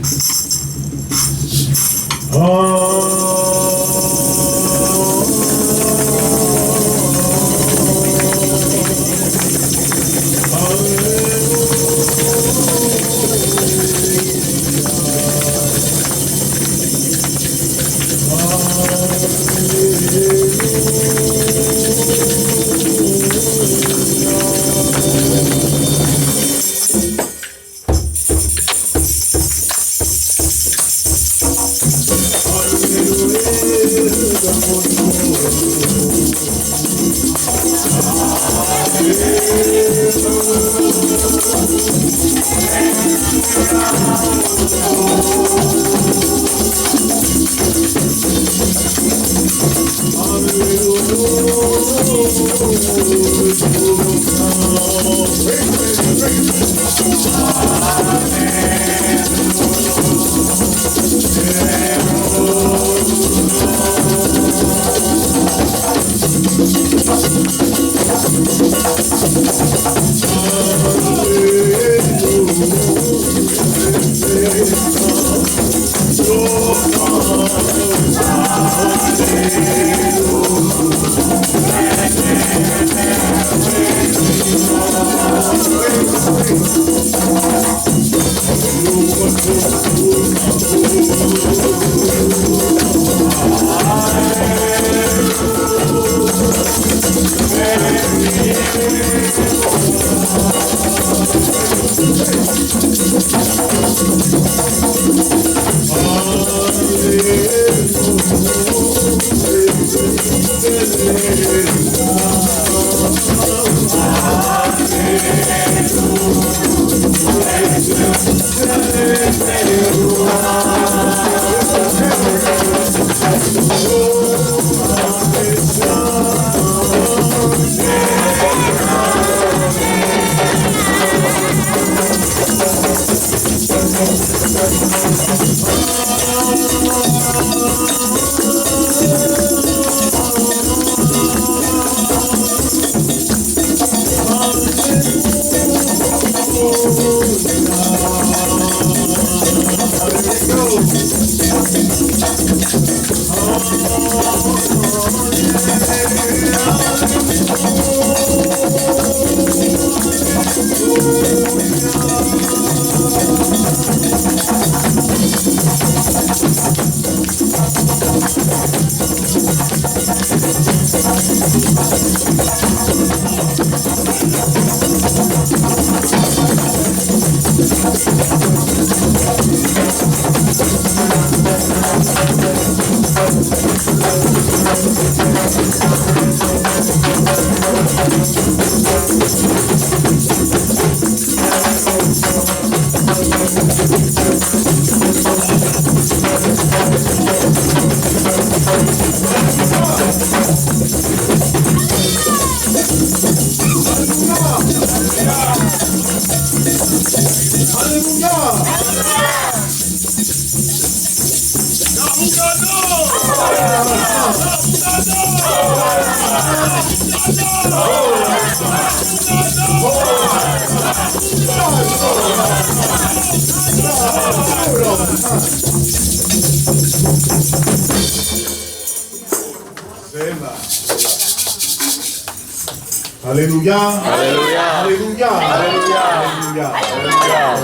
Hallelujah. Hallelujah. Hallelujah. Hallelujah. Hallelujah.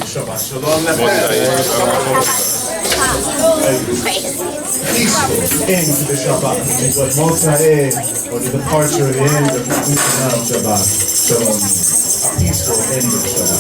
Shabbat shalom. Peaceful end to the Shabbat. It's what Motzei, or the departure, the end, the completion of Shabbat. Shalom. A peaceful end of Shabbat.